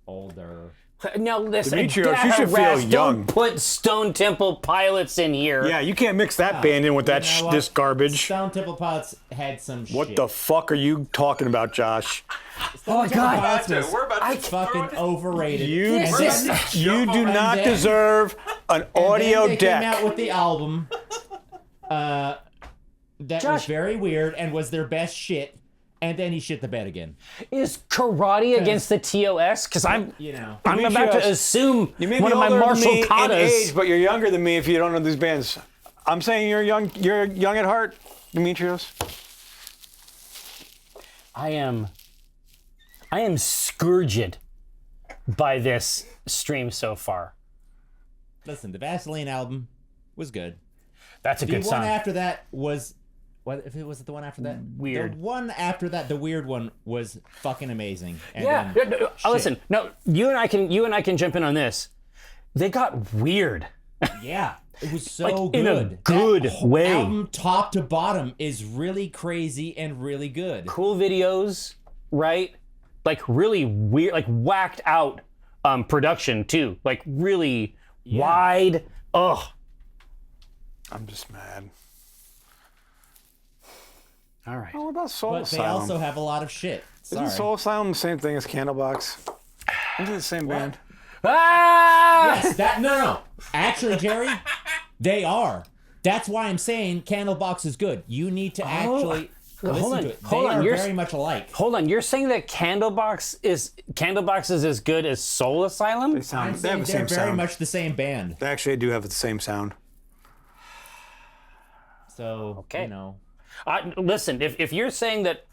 Older. Now listen, Demetrius, you should feel young. Don't put Stone Temple Pilots in here. Yeah, you can't mix that band in with that You know what? this garbage. Stone Temple Pilots had some shit. What the fuck are you talking about, Josh? Oh my God. Pilots was We're about to fucking overrated. You And This then- is- you do And not then- deserve an audio then they deck. came out with the album. That was Josh. very weird and was their best shit. And then he shit the bed again. Is karate against the TOS? Because I'm about to Demetrius, assume You may one be of my older than martial me in katas. age, but you're younger than me if you don't know these bands. I'm saying you're young. You're young at heart, Demetrius. I am scourged by this stream so far. Listen, the Vaseline album was good. That's a The good one sign. after that was... What if it was the one after that? Weird. The one after that, the weird one, was fucking amazing. And Yeah. then- Listen, no, you and I can jump in on this. They got weird. Yeah, it was so Like, good. in a good That whole way. Album top to bottom is really crazy and really good. Cool videos, right? Like really weird, like whacked out production too. Like really wide. Ugh. I'm just mad. All right. Oh, what about Soul But they Asylum? also have a lot of shit. Sorry. Isn't Soul Asylum the same thing as Candlebox? Isn't it the same band? Ah! Yes, no. Actually, Jerry, they are. That's why I'm saying Candlebox is good. You need to actually listen to it. They are very much alike. Hold on, you're saying that Candlebox is as good as Soul Asylum? They I'm sound. They saying have the they're same very sound. much the same band. They actually do have the same sound. So, Okay. you know. Listen, if you're saying that,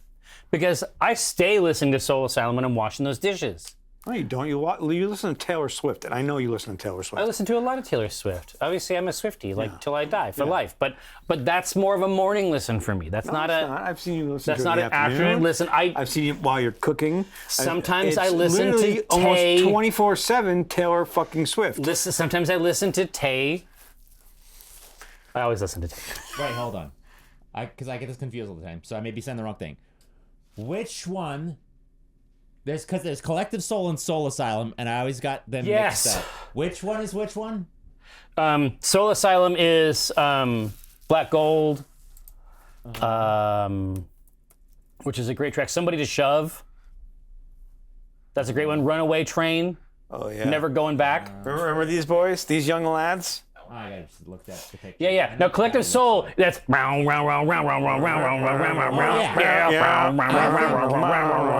because I stay listening to Soul Asylum when I'm washing those dishes. No, you don't. You listen to Taylor Swift, and I know you listen to Taylor Swift. I listen to a lot of Taylor Swift. Obviously, I'm a Swiftie, like till I die for life. But that's more of a morning listen for me. That's not It's a. not. I've seen you listen That's to it not in an the afternoon. afternoon listen. I've seen you while you're cooking. Sometimes I It's listen to literally almost Tay. 24/7 Taylor fucking Swift. Listen. Sometimes I listen to Tay. I always listen to Tay. Wait, hold on. Because I get this confused all the time, so I may be saying the wrong thing. Which one? Because there's Collective Soul and Soul Asylum, and I always got them Yes. mixed up. Which one is which one? Soul Asylum is Black Gold, which is a great track. Somebody to Shove. That's a great one. Runaway Train. Oh yeah. Never Going Back. Remember these boys? These young lads? Oh, I gotta just look at the picture. Yeah. Now Collective Soul. That's.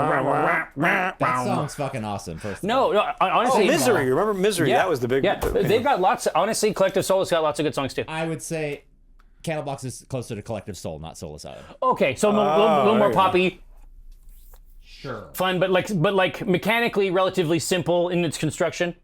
That song's fucking awesome. First of No, honestly. Misery. Remember Misery? Yeah. That was the big. Yeah, they've got lots. Honestly, Collective Soul has got lots of good songs too. I would say Candlebox is closer to Collective Soul, not Soul Asylum. Okay, so a little more yeah. poppy, Sure. fun, but like mechanically relatively simple in its construction.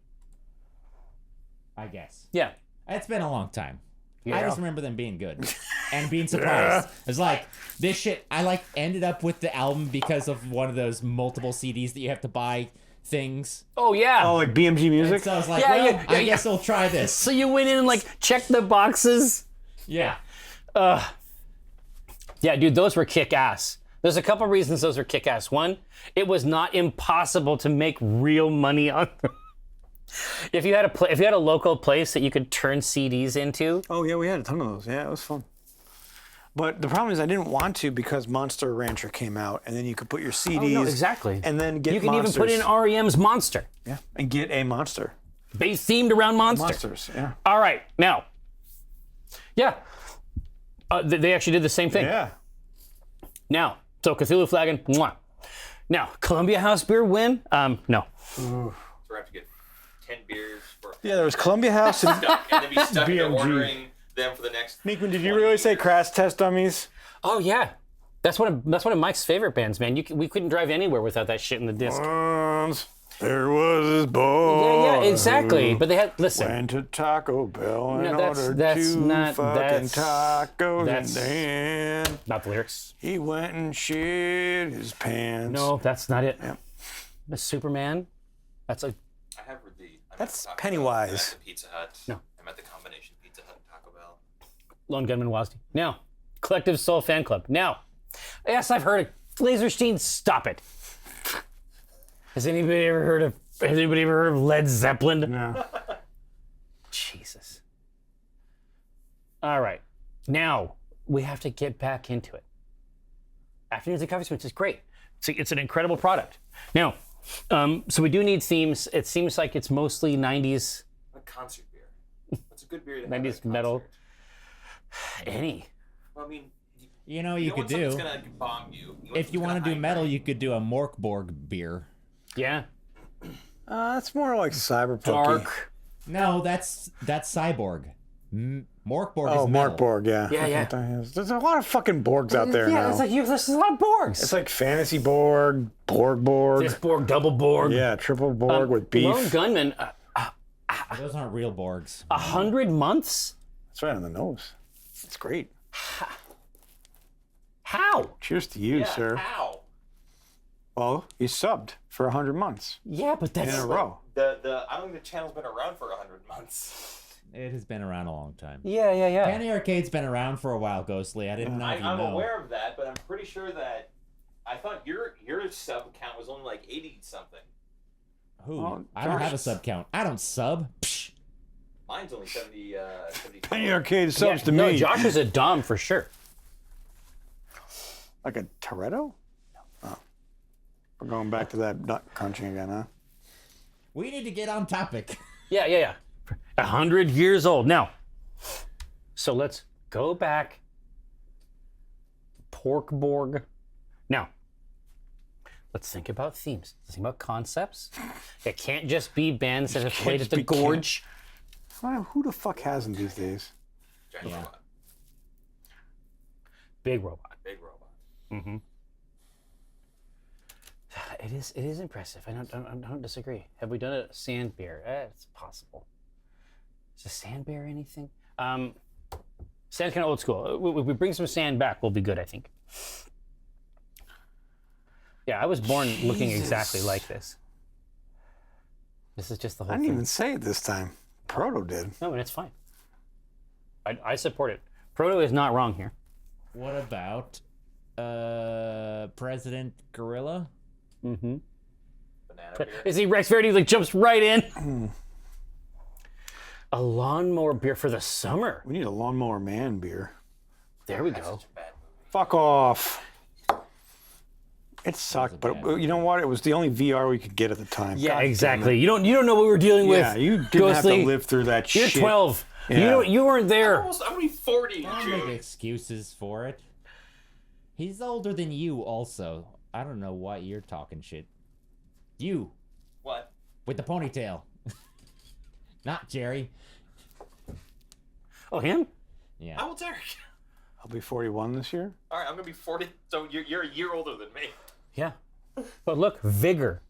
I guess. Yeah. It's been a long time. Yeah. I just remember them being good and being surprised. It's like this shit. I ended up with the album because of one of those multiple CDs that you have to buy things. Oh yeah. Oh, like BMG music. So I was like, Yeah, well, yeah, I yeah, guess I'll try this. So you went in and like checked the boxes. Yeah. Yeah, dude, those were kick ass. There's a couple reasons those are kick ass. One, it was not impossible to make real money on them. If you had a local place that you could turn CDs into. Oh yeah, we had a ton of those. Yeah, it was fun. But the problem is, I didn't want to because Monster Rancher came out, and then you could put your CDs. Oh, no, exactly. And then get You can monsters. even put in REM's Monster, Yeah, and get a monster. themed around Monster. Monsters. Yeah. All right, now, yeah, they actually did the same thing. Yeah. Now, so Cthulhu Flagon, mwah. Now, Columbia House beer win? No. So we have to get 10 beers for Yeah, there was Columbia House and. stuck, and then be stuck into BMG. ordering them for the next. Meekman, did you really say Crash Test Dummies? Oh yeah, that's one of Mike's favorite bands, man. We couldn't drive anywhere without that shit in the disc. There was this boy. Yeah, exactly. But they had listen. Went to Taco Bell and No, that's- ordered that's 2 not- fucking that's- tacos, that's- and then Not the lyrics. he went and shit his pants. No, that's not it. Yep. The Superman. That's a. I have the. I'm That's at Taco Pennywise. Bell, I'm at the Pizza Hut. No. I'm at the combination Pizza Hut and Taco Bell. Lone Gunman Wazdy. Now, Collective Soul Fan Club. Now, yes, I've heard of Laserstein. Stop it. Has anybody ever heard of Led Zeppelin? No. Jesus. All right. Now we have to get back into it. Afternoons and Coffee Smiths is great. It's an incredible product. Now, so we do need themes. It seems like it's mostly 90s. A concert beer. What's a good beer to have 90s at a metal. concert? Any. Well, I mean, You know, you you know could when do. something's gonna bomb you. If you want to do metal, you could do a Morkborg beer. Yeah. It's more like cyberpunk. Dark. No, that's Cyborg. Morkborg Oh, is metal. Mark Borg, yeah. Yeah, yeah. There's a lot of fucking Borgs out there now. It's like there's a lot of Borgs. It's like Fantasy Borg, Borg. This Borg, double Borg. Yeah, triple Borg with beef. Lone Gunman, Those aren't real Borgs. 100 months? That's right on the nose. It's great. How? Cheers to you, Yeah, sir. how? Well, you subbed for 100 months Yeah, but in that's a row. I don't think the channel's been around for 100 months. It has been around a long time. Yeah. Penny Arcade's been around for a while, Ghostly. I didn't know if you I'm know. aware of that, but I'm pretty sure that I thought your sub count was only like 80 something. Who? Oh, I don't have a gosh. sub count. I don't sub. Psh. Mine's only 70. 72. Penny Arcade subs to no, me. Josh is a Dom for sure. Like a Toretto? Oh. We're going back to that nut crunching again, huh? We need to get on topic. Yeah. 100 years old. Now, so let's go back. Porkborg. Now, let's think about themes. Let's think about concepts. It can't just be bands that have played at just the be Gorge. Well, who the fuck hasn't these days? Giant Yeah. robot. Big Robot. Big robot. Mm-hmm. It is impressive. I don't disagree. Have we done a sand beer? It's possible. Is a sand beer anything? Sand's kind of old school. If we bring some sand back, we'll be good, I think. Yeah, I was born looking exactly like this. This is just the I whole didn't thing. even say it this time. Proto did. No, and it's fine. I support it. Proto is not wrong here. What about President Gorilla? Mm-hmm. Banana beer. Is he Rex Verdi like jumps right in? A lawnmower beer for the summer. We need a Lawnmower Man beer. There we That's go. such a bad movie. Fuck off. It sucked, but bad you know what? It was the only VR we could get at the time. Yeah, God damn exactly. it. You don't know what we were dealing with. Yeah, you didn't have Ghostly. to live through that You're shit. 12. Yeah. You weren't there. I'm gonna be 40 in Don't make June. excuses for it. He's older than you, also. I don't know why you're talking shit. You, What? with the ponytail. Not Jerry. Oh, him? Yeah. How old's Eric? I'll be 41 this year. All right, I'm gonna be 40. So you're a year older than me. Yeah. But look, vigor.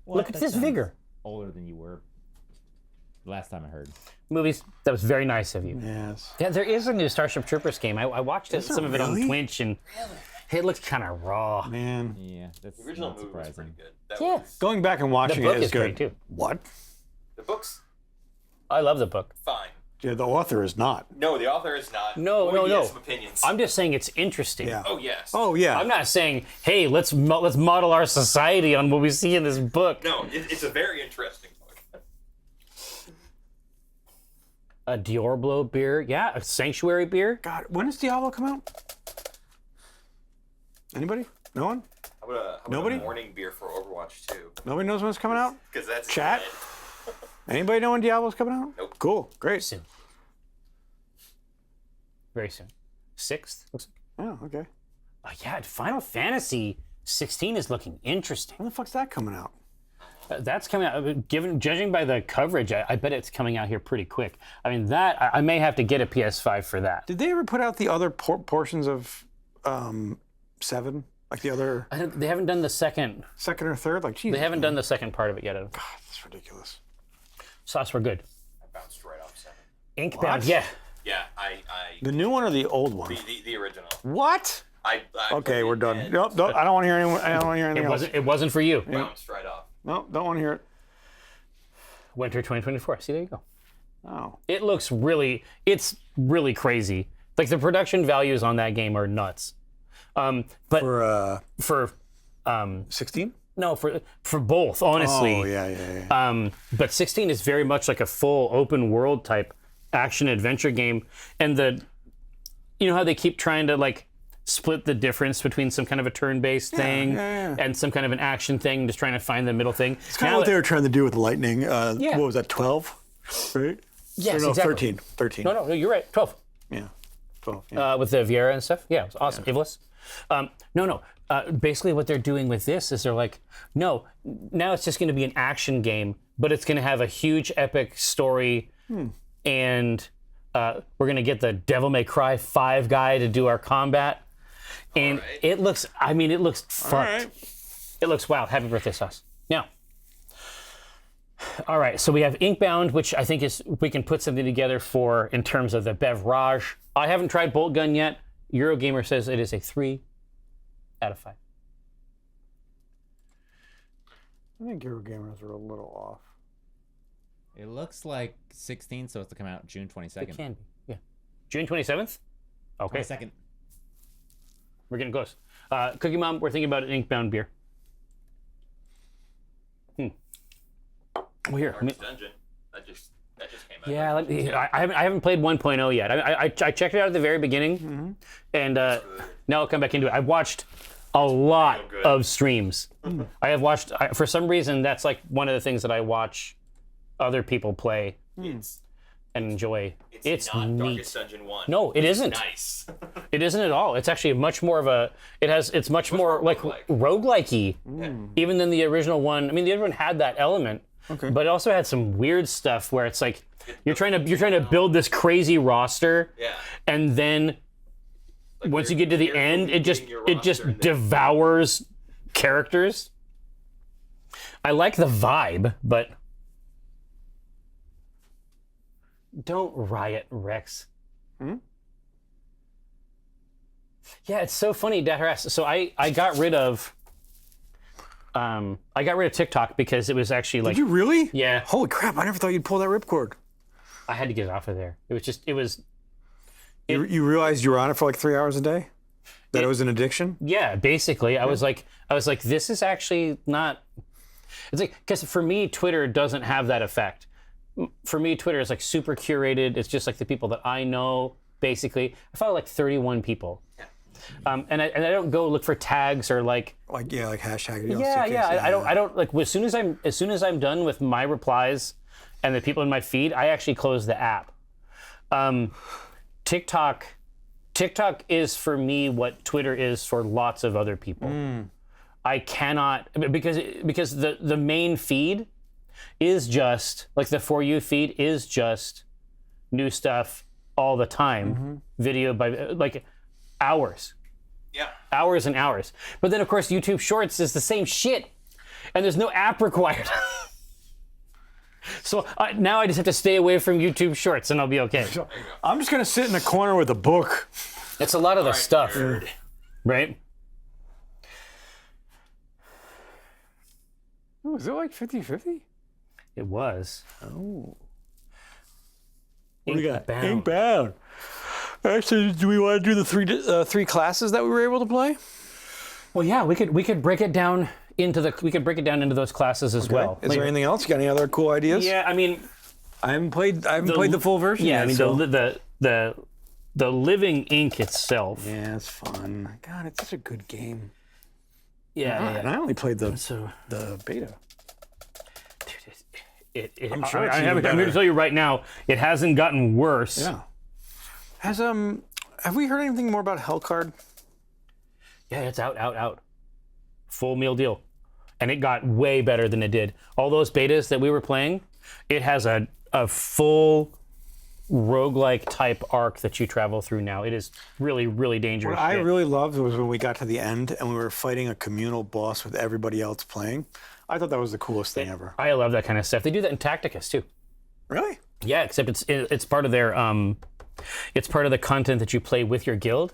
Well, Look at that this sounds vigor. Older than you were. Last time I heard. Movies, that was very nice of you. Yes. Yeah, there is a new Starship Troopers game. I watched it, Is there some of it on really? Twitch, and it looks kind of raw. Man. Yeah, that's The original not movie was surprising. pretty good. That Yeah. was, Going back and The watching book it is is good. great, too. What? the book's I love the book. fine. Yeah, the author is not. No, the author is not. No, Boy, no, he no. has some opinions. I'm just saying it's interesting. Yeah. Oh yes. Oh, yeah. I'm not saying, hey, let's model our society on what we see in this book. No, it's a very interesting book. A Diablo beer, yeah, a Sanctuary beer. God, when does Diablo come out? Anybody? No one? How about Nobody? a morning beer for Overwatch 2? Nobody knows when it's coming out? Because that's Chat? it. Anybody know when Diablo's coming out? Nope. Cool. Great. Soon. Very soon. 6th? Looks like. Oh, okay. Oh, yeah, Final Fantasy 16 is looking interesting. When the fuck's that coming out? That's coming out. Judging by the coverage, I bet it's coming out here pretty quick. I mean, I may have to get a PS5 for that. Did they ever put out the other portions of 7? Like the other They haven't done the second. second or third? Like, Jesus. They haven't done the second part of it yet. God, that's ridiculous. Sauce, we're good. I bounced right off 7. Inkbound, yeah. Yeah, I The new one or the old one? the original. What? I Okay, we're done. and Nope, I don't want to hear anyone. I don't want to hear anything else. It wasn't for you. Bounced right off. Nope, don't want to hear it. Winter 2024. See, there you go. Oh, It's really crazy. Like the production values on that game are nuts. But for for 16? no, for both, honestly. Oh, yeah. But 16 is very much like a full open world type action adventure game, and you know how they keep trying to like split the difference between some kind of a turn-based thing yeah. and some kind of an action thing, just trying to find the middle thing. It's kind of what they were trying to do with Lightning. Yeah. What was that, 12? Right? Yes, Or no, exactly. 13. 13. No, you're right. 12. Yeah. 12. Yeah. With the Vieira and stuff. Yeah, it was awesome. Evilus. No. Basically, what they're doing with this is they're like, no, now it's just going to be an action game, but it's going to have a huge epic story, and we're going to get the Devil May Cry 5 guy to do our combat, and it looks fucked. right. It looks wild. Happy birthday, Sauce. Now, all right, so we have Inkbound, which I think is we can put something together for in terms of the beverage. I haven't tried Bolt Gun yet. Eurogamer says it is a 3 out of 5. I think Eurogamers are a little off. It looks like 16, so it's to come out June 22nd. It can be, yeah. June 27th? Okay, 22nd. we're getting close. Cookie Mom, we're thinking about an Inkbound beer. Well, here. Darkest Dungeon. That just came out. Yeah, I haven't played 1.0 yet. I checked it out at the very beginning, and now I'll come back into it. I've watched a lot good. of streams. I have watched, for some reason, that's like one of the things that I watch other people play It's and enjoy. It's not neat. Darkest Dungeon 1. No, it isn't. Nice. It isn't at all. It's actually much more of a. It's much more like roguelike. roguelike-y, even than the original one. I mean, the other one had that element, but it also had some weird stuff where it's like you're trying to build this crazy roster, Yeah. and then once you get to the carefully end, it just building your roster and then- devours characters. I like the vibe, but don't riot, Rex. Yeah, it's so funny, Dataras. So I got rid of TikTok because it was actually like Did you really? yeah, Holy crap! I never thought you'd pull that ripcord. I had to get it off of there. It was You realized you were on it for like 3 hours a day? That it was an addiction? yeah, basically I was like this is actually not. It's like because for me Twitter doesn't have that effect. For me Twitter is like super curated. It's just like the people that I know. Basically, I follow like 31 people. And I don't go look for tags or like Like hashtag. I don't like as soon as I'm done with my replies and the people in my feed, I actually close the app. TikTok is for me what Twitter is for lots of other people. I cannot because the main feed is just like the For You feed is just new stuff all the time, video by like hours. Yeah. Hours and hours. But then, of course, YouTube Shorts is the same shit, and there's no app required. So now I just have to stay away from YouTube Shorts, and I'll be okay. I'm just gonna sit in a corner with a book. It's a lot of the stuff, nerd. right? Oh, is it like 50-50? It was. Oh. What do we got? Inkbound. Inkbound. Actually, do we want to do the three classes that we were able to play? Well, yeah, we could break it down into those classes as well. Is there anything else? You got any other cool ideas? Yeah, I mean, I haven't played the full version. yeah, yet, I mean so. the living ink itself. Yeah, it's fun. God, it's such a good game. Yeah, And I only played the So beta. I'm sure it's I'm even going to better. tell you right now, it hasn't gotten worse. Yeah. Have we heard anything more about Hellcard? Yeah, it's out. Full meal deal. And it got way better than it did. All those betas that we were playing, it has a full roguelike type arc that you travel through now. It is really, really dangerous. What I shit. really loved was when we got to the end and we were fighting a communal boss with everybody else playing. I thought that was the coolest thing ever. I love that kind of stuff. They do that in Tacticus too. Really? Yeah, except it's part of their it's part of the content that you play with your guild.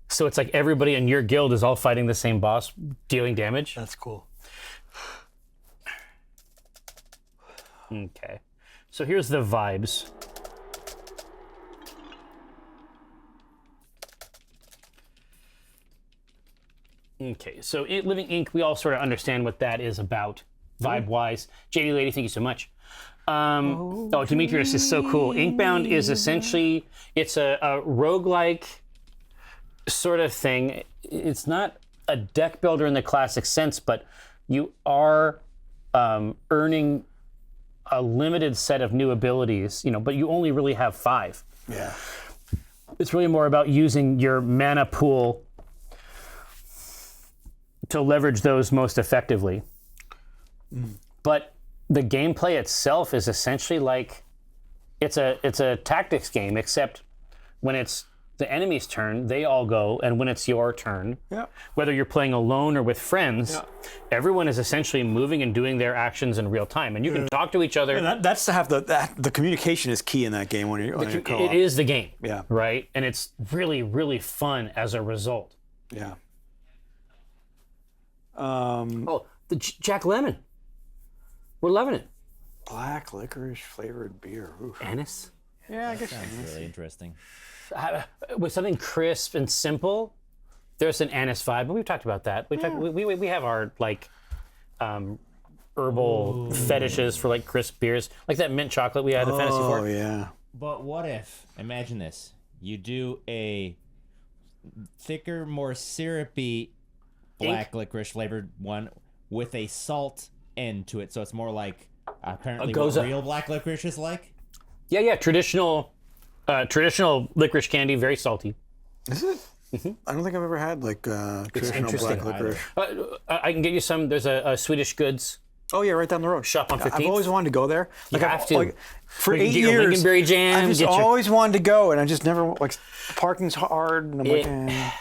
So it's like everybody in your guild is all fighting the same boss, dealing damage. That's cool. Okay. So here's the vibes. Okay, so Living Ink, we all sort of understand what that is about, vibe-wise. JD Lady, thank you so much. Demetrius is so cool. Inkbound is essentially, it's a roguelike sort of thing. It's not a deck builder in the classic sense, but you are earning a limited set of new abilities, but you only really have 5. Yeah. It's really more about using your mana pool to leverage those most effectively. But the gameplay itself is essentially like it's a tactics game, except when it's the enemy's turn, they all go, and when it's your turn, Yeah. whether you're playing alone or with friends, Yeah. everyone is essentially moving and doing their actions in real time, and you can talk to each other. And that's to have the communication is key in that game when you're co-op. It is the game, Yeah. right? And it's really, really fun as a result. Yeah. Oh, the Jack Lemmon. We're loving it. Black licorice flavored beer. Oof. Anise. Yeah, I guess. Sounds really interesting. With something crisp and simple, there's an anise vibe, but we've talked about that. We have our herbal fetishes for like crisp beers, like that mint chocolate we had at Fantasy Oh Four. yeah. But what if, imagine this, you do a thicker, more syrupy black licorice flavored one with a salt end to it, so it's more like apparently what Goza. real black licorice is like? Yeah, traditional licorice candy, very salty. Is it? I don't think I've ever had like traditional interesting. black licorice. I can get you some. There's a Swedish Goods Oh yeah, right down the road. shop on 15th. I've always wanted to go there. Like have I've, to. Like, for We can 8 get your years, lingonberry jam, I just get your- always wanted to go, and I just never like parking's hard, and I'm like, I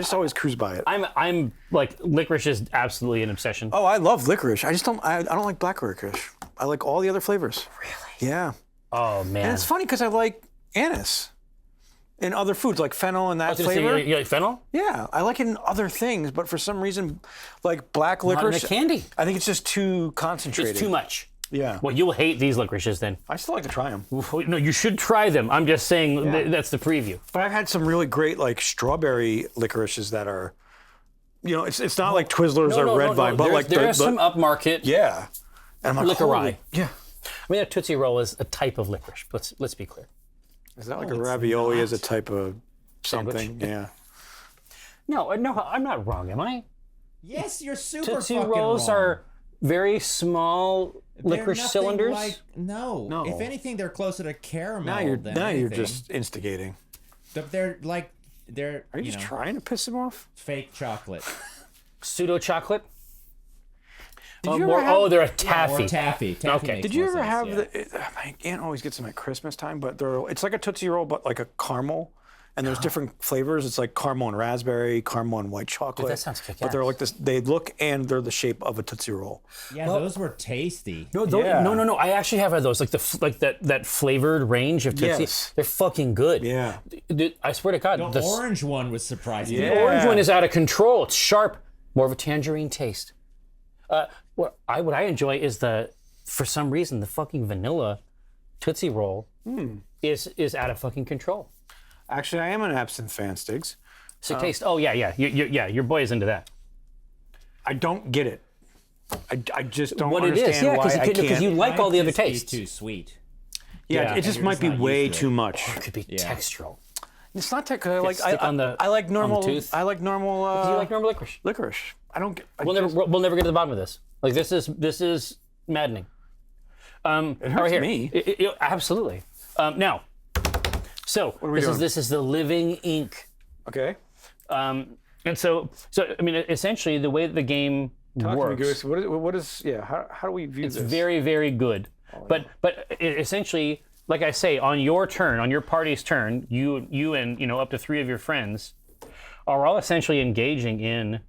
just always cruise by it. I'm like licorice is absolutely an obsession. Oh, I love licorice. I just don't. I don't like black licorice. I like all the other flavors. Really? Yeah. Oh man. And it's funny because I like anise in other foods, like fennel and that I was gonna say, flavor. you like fennel? Yeah, I like it in other things, but for some reason, like black Not in licorice, a candy. I think it's just too concentrated. It's too much. Yeah. Well, you'll hate these licorices then. I still like to try them. No, you should try them. I'm just saying that's the preview. But I've had some really great like strawberry licorices that are, it's not like Twizzlers or Red Vine, but like there the, are some upmarket. yeah. And I'm like, Licori. holy- Yeah. I mean, a Tootsie Roll is a type of licorice. Let's be clear. Is that like a ravioli is a type of something? Yeah. No, I'm not wrong, am I? Yes, you're super Tootsie fucking Rolls wrong. are very small They're licorice nothing cylinders. Like, no. If anything, they're closer to caramel Now you're than you're anything. just instigating. But they're like they're Are you just trying to piss him off? fake chocolate. Pseudo chocolate. Did you ever have, they're a taffy. Or taffy. Taffy Okay. makes Did you more ever sense, have yeah. my aunt always gets them at Christmas time, but it's like a Tootsie Roll, but like a caramel. And there's different flavors. It's like caramel and raspberry, caramel and white chocolate. that sounds But they're kick-ass. like this. They look and they're the shape of a Tootsie Roll. Yeah, those were tasty. No, Yeah. no. I actually have had those, like that flavored range of Tootsie. Yes. They're fucking good. Yeah. I swear to God, The orange one was surprising. Yeah. the orange one is out of control. It's sharp, more of a tangerine taste. What I enjoy is for some reason the fucking vanilla Tootsie Roll is out of fucking control. Actually, I am an absinthe fan, Stiggs. Sick taste. Oh yeah. Your boy is into that. I don't get it. I just don't What it is, understand yeah, why I because can't. you like all the other Might just be tastes. too sweet. yeah, it and just you're might just be not way used to too it. much. It could be textural. It's not tech. I like stick on the- I like normal. tooth. I like normal. Do you like normal licorice? licorice? I don't get. We'll never get to the bottom of this. Like this is maddening. It hurts me. Absolutely. Now, so we doing? this is the living ink. Okay. And so I mean, essentially the way that the game Talk to me, works, Goose. What is? Yeah. How do we view it's this? very, very good. But essentially, like I say, on your turn, on your party's turn, you and up to 3 of your friends are all essentially engaging in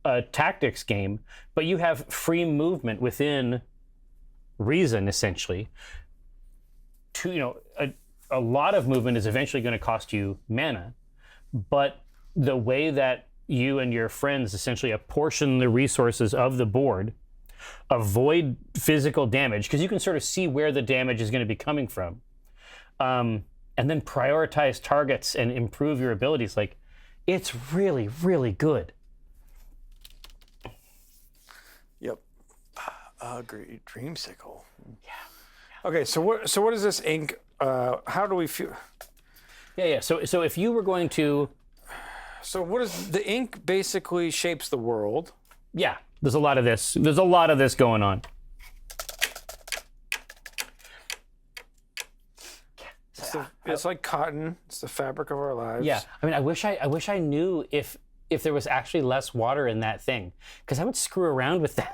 a tactics game, but you have free movement within reason, essentially. A lot of movement is eventually going to cost you mana, but the way that you and your friends essentially apportion the resources of the board, avoid physical damage, because you can sort of see where the damage is going to be coming from, and then prioritize targets and improve your abilities. Like, it's really, really good. Yep. Great dreamsicle. Yeah. Okay. So what is this ink? How do we feel? Yeah. So if you were going to, So what is the ink? Basically shapes the world. yeah, there's a lot of this. There's a lot of this going on. It's like cotton. It's the fabric of our lives. Yeah, I mean, I wish I knew if there was actually less water in that thing, because I would screw around with that.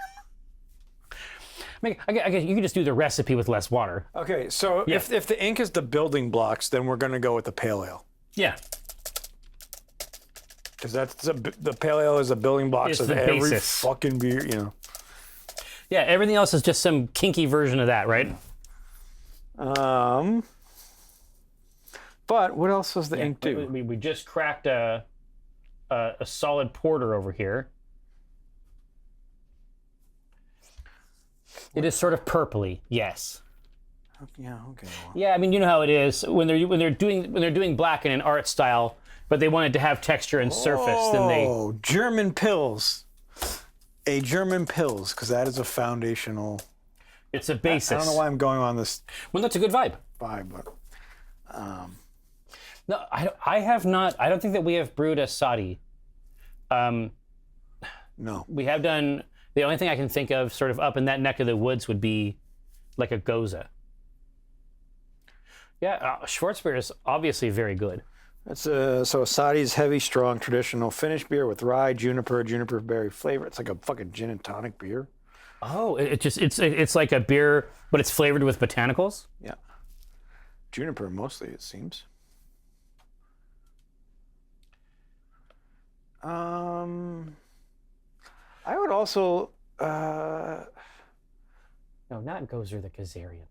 I mean, I guess you could just do the recipe with less water. Okay, so Yeah. if the ink is the building blocks, then we're going to go with the pale ale. Yeah, Because the pale ale is the building blocks It's of the every basis. fucking beer, yeah. Everything else is just some kinky version of that, right? But what else does the ink do? We just cracked a solid porter over here. It is sort of purpley, yes. Yeah, okay. Well. Yeah, I mean, you know how it is when they're doing black in an art style, but they wanted to have texture and surface. Then they Oh, German pills. A German pills, because that is a foundational. it's a basis. I don't know why I'm going on this Well, that's a good vibe. vibe, but No, I have not. I don't think that we have brewed a Sadi. no. We have done. The only thing I can think of, sort of up in that neck of the woods, would be like a Goza. Yeah, Schwarzbier is obviously very good. It's so Sadi's heavy, strong, traditional Finnish beer with rye, juniper berry flavor. It's like a fucking gin and tonic beer. Oh, it's like a beer, but it's flavored with botanicals. Yeah. Juniper mostly, it seems. I would also No, not Gozer, the Kazarian.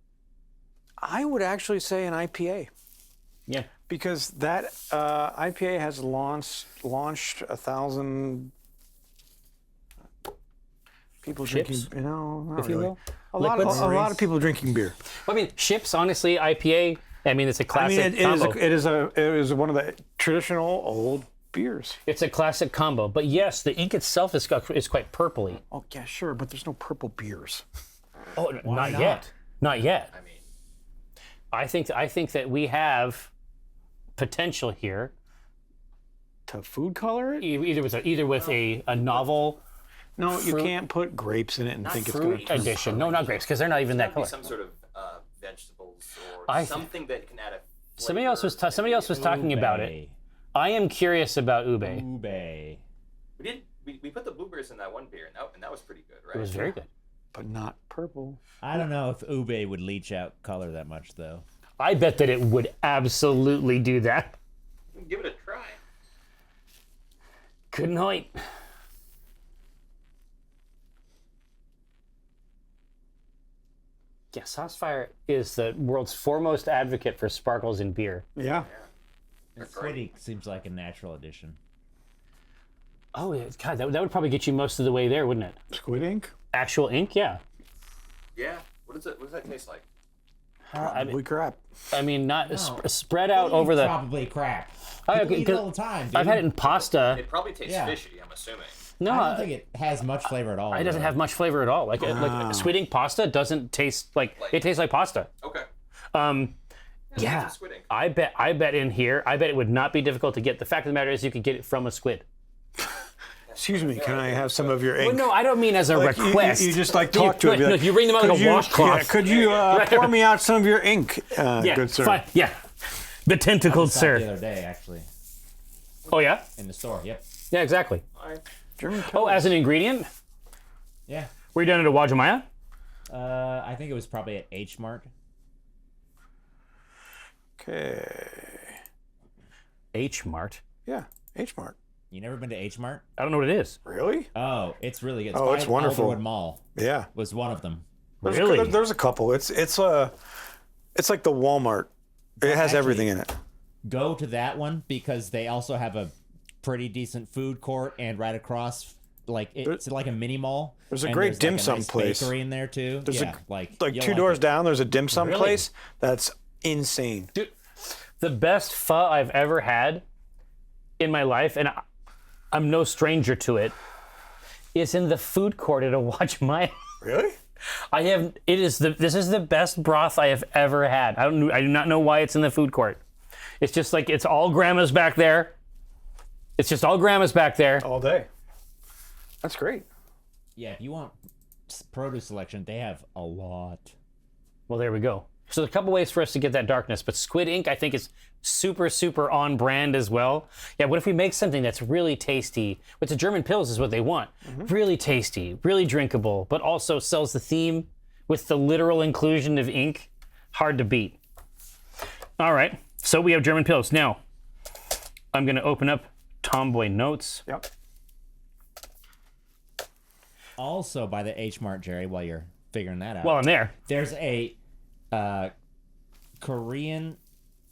I would actually say an IPA. Yeah. Because that IPA has launched 1,000 people Ships? drinking. Not If you really. will. A lot Liquids? of people drinking beer. I mean, Ships, honestly, IPA. I mean, it's a classic I mean, combo. it is one of the traditional old beers. It's a classic combo. But yes, the ink itself is quite purpley. Oh yeah, sure, but there's no purple beers. Oh, not not? yet. Not yet. I mean, I think that we have potential here. To food color it? Either with a novel No, you fruit- can't put grapes in it and think it's fruit going to. addition. No, not grapes, because they're not even that maybe color. some sort of vegetables or I- something that can add a. Somebody else was talking about it. Ube. I am curious about ube. Ube. We put the blueberries in that one beer, and that was pretty good, right? It was very good. But not purple. I don't know if ube would leach out color that much, though. I bet that it would absolutely do that. Give it a try. Good night. Yeah, Saucefire is the world's foremost advocate for sparkles in beer. Yeah. Squiddy seems like a natural addition. Oh, yeah, God, that would probably get you most of the way there, wouldn't it? Squid ink? Actual ink, yeah. Yeah. What does that taste like? Probably crap. I mean, not spread out over the. Probably crap. Oh, People okay, eat it all the time, dude. I've had it in pasta. It probably tastes Yeah. fishy, I'm assuming. No, I don't think it has much flavor at all. it doesn't have much flavor at all. Like sweet ink pasta doesn't taste like it tastes like pasta. Okay. Yeah, Some squid ink. I bet in here, I bet it would not be difficult to get. The fact of the matter is, you could get it from a squid. Excuse me, can I have some of your ink? Well, no, I don't mean as a Like, request. You just like talk to it. be No, like, you bring them out like "Could a you- washcloth. yeah, could you pour me out some of your ink, Yeah, good sir? fine. Yeah, the tentacled Saw it the sir. other day, actually, Oh yeah, in the store. Yep. yeah, exactly. German Oh, as an ingredient, Yeah. were you done at a Wajimaya? I think it was probably at H Mart. Okay. H Mart. Yeah, H Mart. You never been to H Mart? I don't know what it is. Really? Oh, it's really good. Oh, by it's wonderful. Alderwood Mall Yeah. was one of them. Really? There's a couple. It's like the Walmart. It has Actually- everything in it. Go to that one because they also have a pretty decent food court, and right across, like it's like a mini mall. There's a and great dim like, a sum nice place. bakery in there too. There's yeah, like you'll 2 doors it. down. There's a dim sum Really? place that's insane. Dude, the best pho I've ever had in my life, and I'm no stranger to it, is in the food court at a Wajimaya. Really? This is the best broth I have ever had. I do not know why it's in the food court. It's just like it's all grandma's back there. It's just all grandma's back there. All day. That's great. Yeah, if you want produce selection, they have a lot. Well, there we go. So there's a couple ways for us to get that darkness, but squid ink I think is super, super on brand as well. Yeah, what if we make something that's really tasty? Which the German Pils is what they want. Really tasty, really drinkable, but also sells the theme with the literal inclusion of ink. Hard to beat. All right, so we have German Pils. Now, I'm gonna open up Tomboy Notes. Yep. Also by the H Mart, Jerry, while you're figuring that out. While I'm there. There's a Korean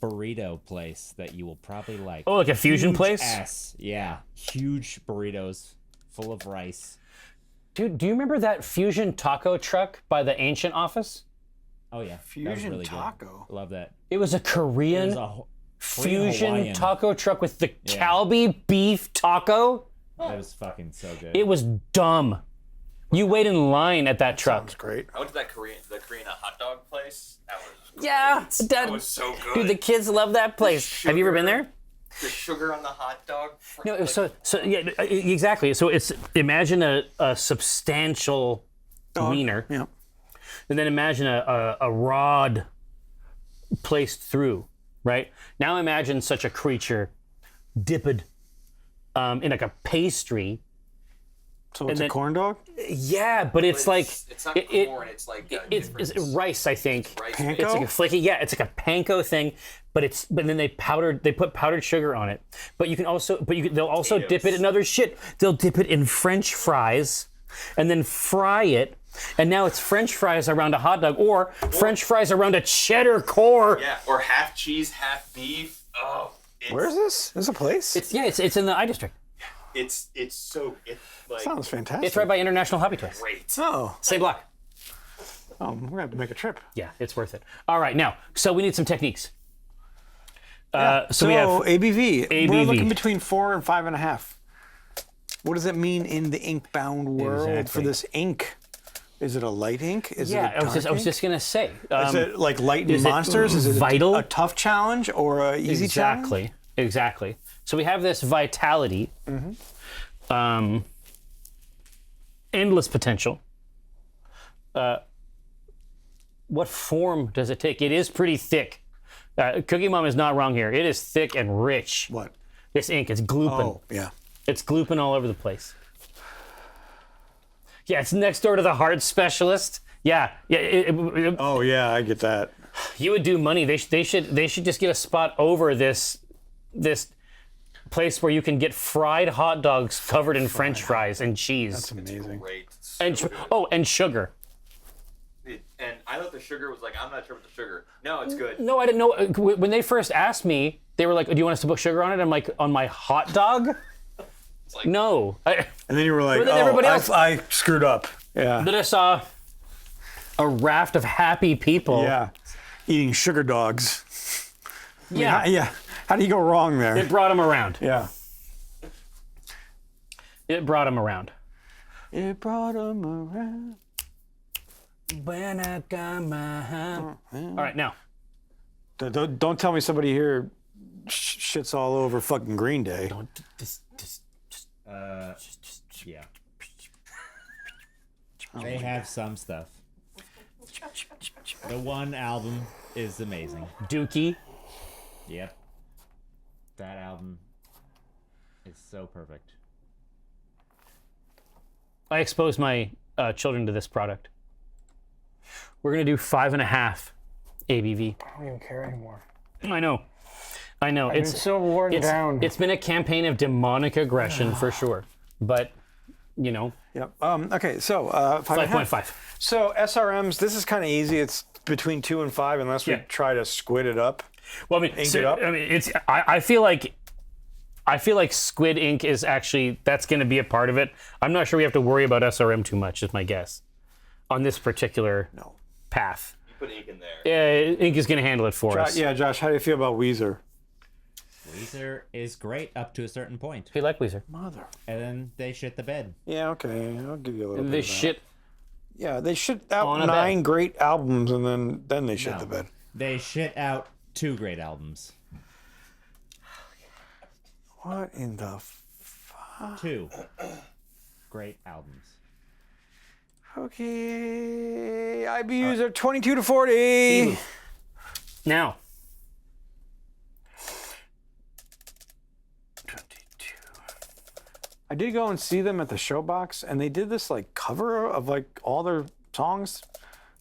burrito place that you will probably like. Oh, like a fusion place? Yeah, huge burritos full of rice. Dude, do you remember that fusion taco truck by the Ancient Office? Oh yeah, Fusion that was really taco. Good. Love that. It was a Korean There's a fusion Hawaiian. taco truck with the Calbee beef taco. That was fucking so good. It was dumb. You wait in line at that truck. Sounds great. I went to that Korean hot dog place. That was Yeah, great. That was so good. Dude, the kids love that place. Have you ever been there? The sugar on the hot dog. No, so yeah, exactly. So it's imagine a substantial wiener, Yeah. and then imagine a rod placed through. Right now, imagine such a creature dipped in like a pastry. So it's then- a corn dog? Yeah, but it's like it's not corn. It's like it's different rice, I think. rice. Panko? It's like a flaky, yeah. It's like a panko thing, but then they put powdered sugar on it. But they'll also dip it in other shit. They'll dip it in French fries, and then fry it, and now it's French fries around a hot dog, or French fries around a cheddar core. Yeah, or half cheese, half beef. Oh, Where's this? There's a place? It's in the I district. it's like Sounds fantastic. It's right by International Hobby Toys. great. Oh, Same block. we're going to have to make a trip. Yeah, it's worth it. All right, now, so we need some techniques. So we have ABV. We're ABV. looking between 4 and 5.5. What does it mean in the ink-bound world for Exactly. this ink? Is it a light ink? Is it a I was dark just gonna say. ink? Is it like Light is and it Monsters? Is it vital? a tough challenge or a easy challenge? Exactly. So we have this vitality, endless potential. What form does it take? It is pretty thick. Cookie Mom is not wrong here. It is thick and rich. What? This ink, it's glooping. Oh, yeah. It's glooping all over the place. Yeah, it's next door to the heart specialist. Yeah. Oh, yeah, I get that. You would do money. They should just get a spot over this place where you can get fried hot dogs covered in French fries and cheese. That's amazing. Great. So And good. and sugar. And I thought the sugar was like, I'm not sure about the sugar. No, it's good. No, I didn't know. When they first asked me, they were like, "Do you want us to put sugar on it?" I'm like, "On my hot dog?" It's like, No. And then you were like, But then everybody else- I screwed up. Yeah. Then I saw a raft of happy people. Yeah. Eating sugar dogs. Yeah. Yeah. How do you go wrong there? It brought them around. Yeah. It brought them around. It brought them around. When I got my hand. All right, now. Don't tell me somebody here shits all over fucking Green Day. Yeah. They have some stuff. The one album is amazing. Dookie. Yep. That album is so perfect. I exposed my children to this product. We're gonna do 5.5 ABV. I don't even care anymore. I know. It's so worn down. It's been a campaign of demonic aggression for sure, but you know, Yep. Okay, so 5.5. 5.5. So SRMs, this is kind of easy. It's between 2 and 5 unless we Yeah. try to squid it up. Well, I mean, Ink it up? I mean, it's. I feel like squid ink is actually that's going to be a part of it. I'm not sure we have to worry about SRM too much. Is my guess on this particular No. path. you put ink in there. Yeah, ink is going to handle it for us. Yeah, Josh, how do you feel about Weezer? Weezer is great up to a certain point, If you like Weezer, Mother. and then they shit the bed. Yeah, okay. I'll give you a little bit they of that. shit. Yeah, they shit out On a 9 bed. great albums and then they shit No. the bed. They shit out 2 great albums. What in the 2 great albums. Okay, IBUs are 22 to 40. Now. 22. I did go and see them at the Showbox, and they did this like cover of like all their songs.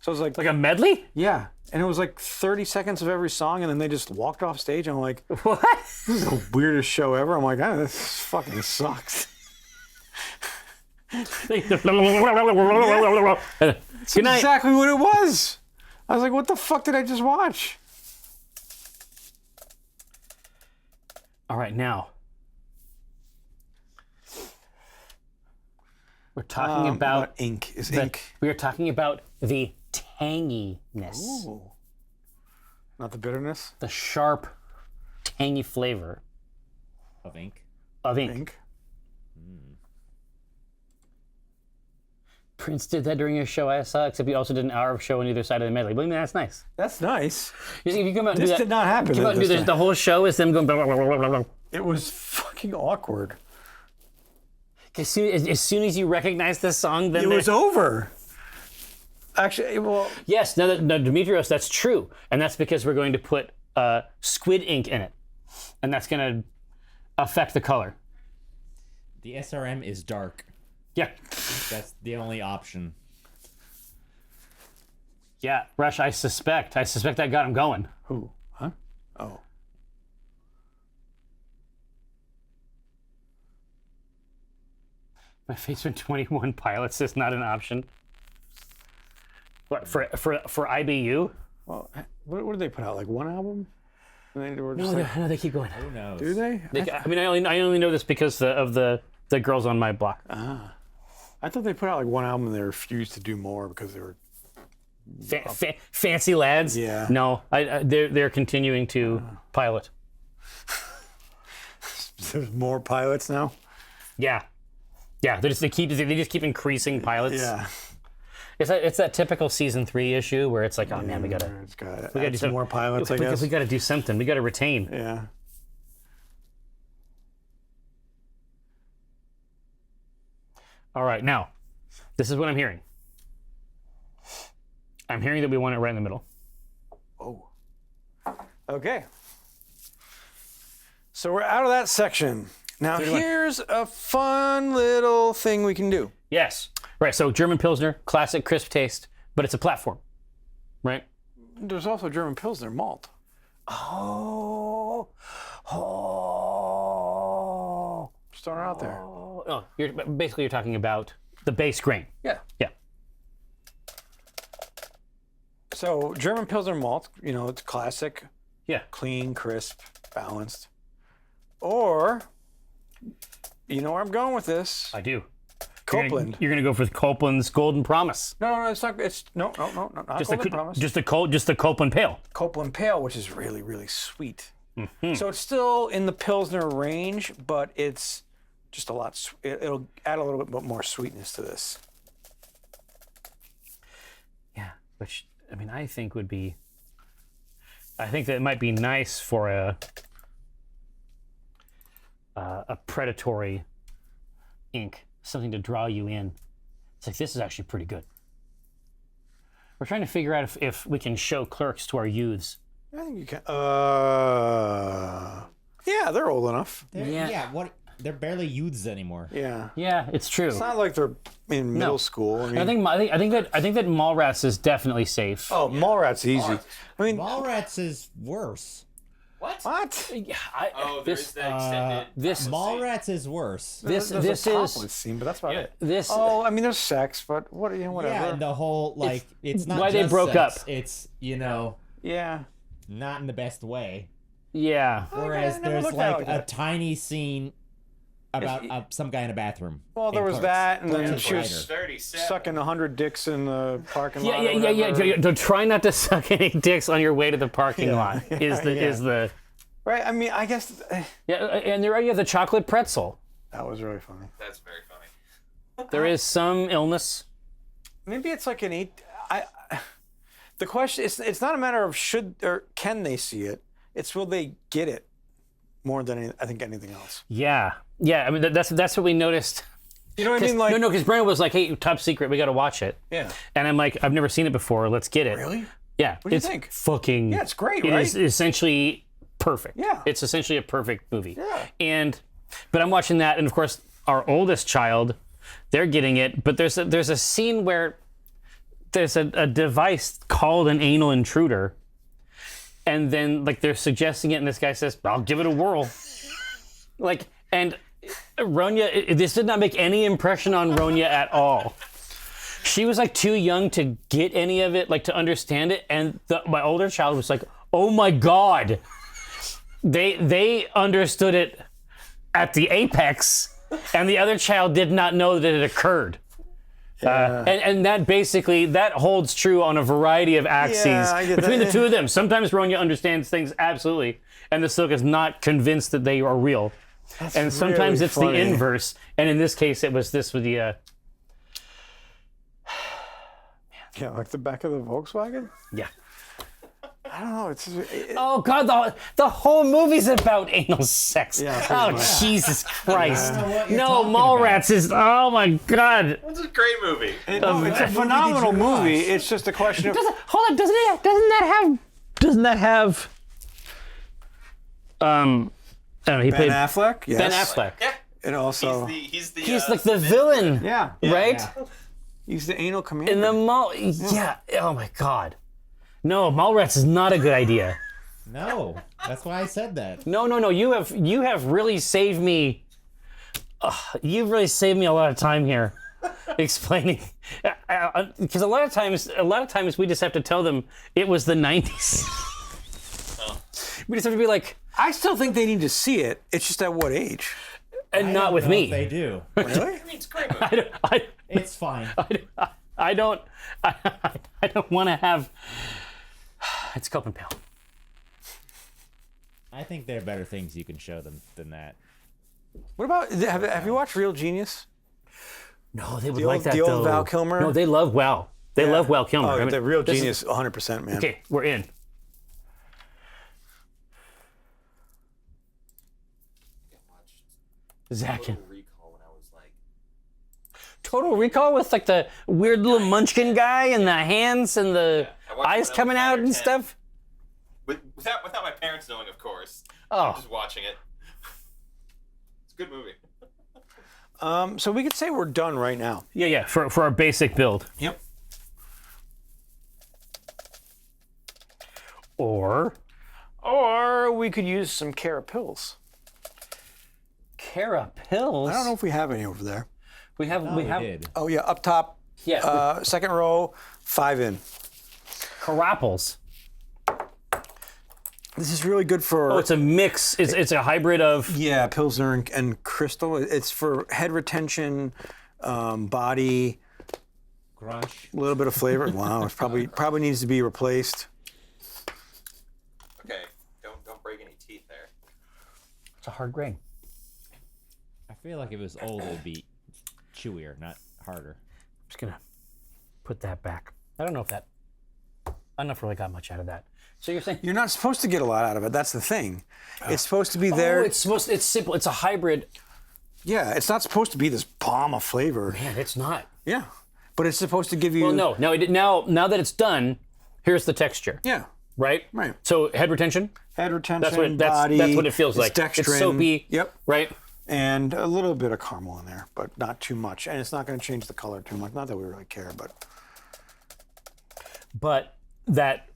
So it was like Like a medley? yeah, and it was like 30 seconds of every song, and then they just walked off stage. And I'm like, What? this is the weirdest show ever. I'm like, oh, this fucking sucks. Good That's night. exactly what it was. I was like, what the fuck did I just watch? All right, now. We're talking about ink. Is the, ink. we are talking about the tanginess, Ooh. Not the bitterness the sharp, tangy flavor Of ink. of ink. ink. Prince did that during a show I saw, except he also did an hour of show on either side of the medley. But I mean, that's nice. That's nice. You see, if you come out and do This that, did not happen. come out and do this this, time. the whole show is them going. Blah, blah, blah, blah, blah, blah. It was fucking awkward. As soon as you recognize this song, then It was over. Actually, well, yes, no, Demetrios, that's true, and that's because we're going to put squid ink in it, and that's going to affect the color. The SRM is dark. Yeah, That's the only option. yeah, Rush. I suspect that got him going. who? Huh? Oh. My face with 21 pilots is not an option. What for IBU? Well, what did they put out? Like one album? And they were just No, like, no, they keep going. Who knows? do they? I mean, I only know this because of the girls on my block. I thought they put out like one album and they refused to do more because they were. Fancy lads. Yeah. No, they're continuing to pilot. There's more pilots now. Yeah, yeah. They just keep increasing pilots. Yeah. It's that typical season 3 issue where it's like, oh man, we gotta do do some more pilots. I guess. we gotta do something. We gotta retain. Yeah. All right, now, this is what I'm hearing. I'm hearing that we want it right in the middle. Oh. Okay. So we're out of that section. Now here's a fun little thing we can do. Yes. Right. So German Pilsner, classic, crisp taste, but it's a platform, right? There's also German Pilsner malt. Oh. Just throwing it out there. Oh, you're talking about the base grain. Yeah. Yeah. So German Pilsner malt, it's classic, Yeah. clean, crisp, balanced. Or, you know where I'm going with this. I do. Copeland. You're gonna go for Copeland's Golden Promise. No, it's not. It's no, not Golden Promise. Just the Copeland Pale. Copeland Pale, which is really, really sweet. Mm-hmm. So it's still in the Pilsner range, but it's just a lot. It'll add a little bit more sweetness to this. Yeah, which I mean, I think that it might be nice for a predatory ink, something to draw you in. It's like, this is actually pretty good. We're trying to figure out if we can show Clerks to our youths. I think you can. Yeah, they're old enough. Yeah. What? They're barely youths anymore. Yeah. Yeah, it's true. It's not like they're in middle school. I mean, I think that Mallrats is definitely safe. oh, Mallrats easy. I mean, Mallrats is worse. What? what? Oh, there's the extended. This Mallrats is worse. this There's this a is topless scene, but that's about it. this. Oh, I mean, there's sex, but whatever. Yeah, and the whole it's not why they just broke sex, up. It's Yeah. not in the best way. Yeah. Whereas I never there's looked at it like like a that. tiny scene about some guy in a bathroom. Well, there in was Clerks. that, and then Clerks she is was brighter. 37. sucking 100 dicks in the parking lot. Yeah. or whatever. Don't try not to suck any dicks on your way to the parking lot. Is the Right. I mean, I guess yeah, and there you have the chocolate pretzel. that was really funny. That's very funny. There is some illness. Maybe it's like an eight. The question is, it's not a matter of should or can they see it. It's will they get it more than I think anything else. Yeah. I mean, that's what we noticed. You know what I mean? Like, No, because Brandon was like, "Hey, top secret, we got to watch it." yeah. And I'm like, "I've never seen it before. Let's get it." Really? Yeah. What do you it's think? Fucking. Yeah, it's great, It right? is essentially perfect. Yeah. It's essentially a perfect movie. Yeah. But I'm watching that, and of course, our oldest child, they're getting it. But there's a scene where there's a device called an anal intruder, and then like they're suggesting it, and this guy says, "I'll give it a whirl." Like, and Ronya, this did not make any impression on Ronya at all. She was like too young to get any of it, like to understand it, and my older child was like, "Oh my god!" They understood it at the apex, and the other child did not know that it occurred. And that basically that holds true on a variety of axes I get between that. the two of them. Sometimes Ronya understands things absolutely, and the Silk is not convinced that they are real. And sometimes really it's funny. the inverse. And in this case, it was this with the. Yeah, like the back of the Volkswagen. Yeah. I don't know. Oh God, the whole movie's about anal sex. Yeah, pretty Oh much. Jesus Christ! what you're No, talking Mallrats is. Oh my God. It's a great movie. No, it's a phenomenal did you watch? movie. It's just a question of Hold on, doesn't that have? I don't know. He Ben played Affleck. Yes. Ben Affleck. Yeah. And also, He's He's like the villain, yeah, right? he's the anal commander. In the mall. Yeah. Oh my God. No, Mallrats is not a good idea. No, that's why I said that. No. You have really saved me. You've really saved me a lot of time here, explaining. Because a lot of times we just have to tell them it was the '90s. We just have to be like, I still think they need to see it. It's just at what age? and I not don't with know me. if they do. Really? It's a great movie. It's fine. I don't want to have. It's Cope and Pale. I think there are better things you can show them than that. What about have you watched Real Genius? No, they would The like old- that the old though. Val Kilmer? No, they love Val. They love Val Kilmer. Oh, I mean, the Real this is- Genius, 100%, man. Okay, we're in. Zach. Total Recall when I was like, Total Recall with like the weird little munchkin guy and the hands and the I watched it eyes when I coming was out 9 or and 10. stuff. without my parents knowing, of course. Oh. Just watching it. It's a good movie. So we could say we're done right now. Yeah, for our basic build. Yep. Or we could use some Cara pills. Cara pills. I don't know if we have any over there. We have We did. Oh yeah, up top, yeah, second row, 5 in. Carapples. This is really good for. Oh, it's a mix. It's a hybrid of. Yeah, Pilsner and Crystal. It's for head retention, body, Grunch. a little bit of flavor. Wow, it's probably needs to be replaced. Okay, don't break any teeth there. It's a hard grain. I feel like if it was old, it would be chewier, not harder. I'm just gonna put that back. I don't know if really got much out of that. So you're saying You're not supposed to get a lot out of it. That's the thing. It's supposed to be there. it's simple. It's a hybrid. Yeah, it's not supposed to be this bomb of flavor. Man, it's not. Yeah, but it's supposed to give you. Well, no. Now that it's done, here's the texture. Yeah, Right. right. So head retention. Head retention, That's body. what it feels like. It's dextrin. It's soapy. Yep. Right. And a little bit of caramel in there, but not too much. And it's not going to change the color too much. Not that we really care, but. But that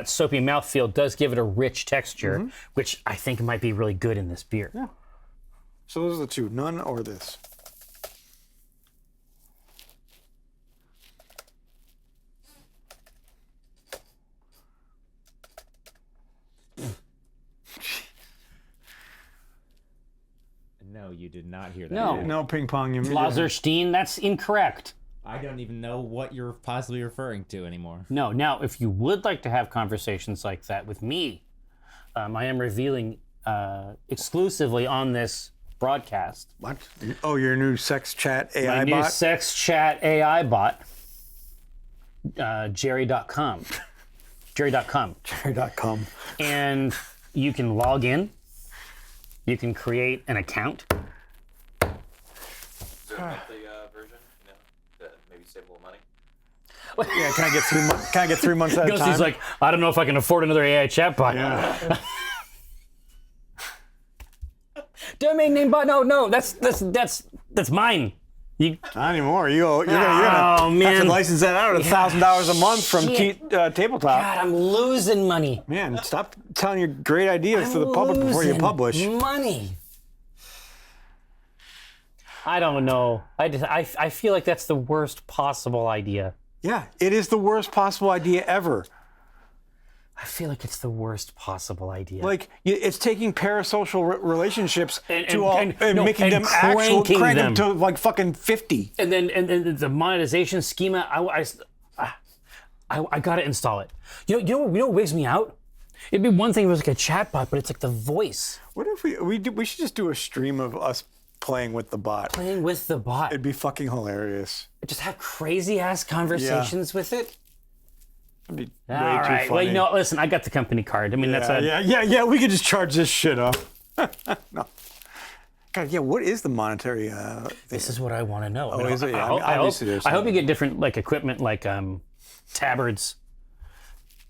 soapy mouthfeel does give it a rich texture, which I think might be really good in this beer. Yeah. So those are the two, none or this. No, you did not hear that. No. No ping pong. Lazerstein, that's incorrect. I don't even know what you're possibly referring to anymore. No. Now, if you would like to have conversations like that with me, I am revealing exclusively on this broadcast What? Oh, your new sex chat my AI new bot? sex chat AI bot, Jerry.com. Jerry.com. Jerry.com. And you can log in. You can create an account. Is there a monthly version? You know, to maybe save a little money. Yeah, can I get 3 months? Can I get 3 months at a time? Ghosty's like, I don't know if I can afford another AI chatbot. yeah. Domain name bot? No, that's mine. You, Not anymore. You're gonna Oh, have man. to license that out at $1,000 a month from Shit. Tabletop. God, I'm losing money. Man, stop telling your great ideas to the public before you Losing publish. money. I don't know. I feel like that's the worst possible idea. Yeah, it is the worst possible idea ever. I feel like it's the worst possible idea. Like, it's taking parasocial relationships And making them actual, cranking crank them. them to like fucking 50. and then the monetization schema. I gotta install it. You know what wigs me out? It'd be one thing if it was like a chatbot, but it's like the voice What if we should just do a stream of us playing with the bot? playing with the bot. It'd be fucking hilarious. Just have crazy ass conversations with it. It'd be All way too right. funny. Well, listen, I got the company card. I mean, that's a. yeah. We could just charge this shit up. No. God, yeah. What is the monetary thing? This is what I want to know. Oh, is it? Yeah, I mean, I obviously there's hope you something. get different like equipment, like tabards.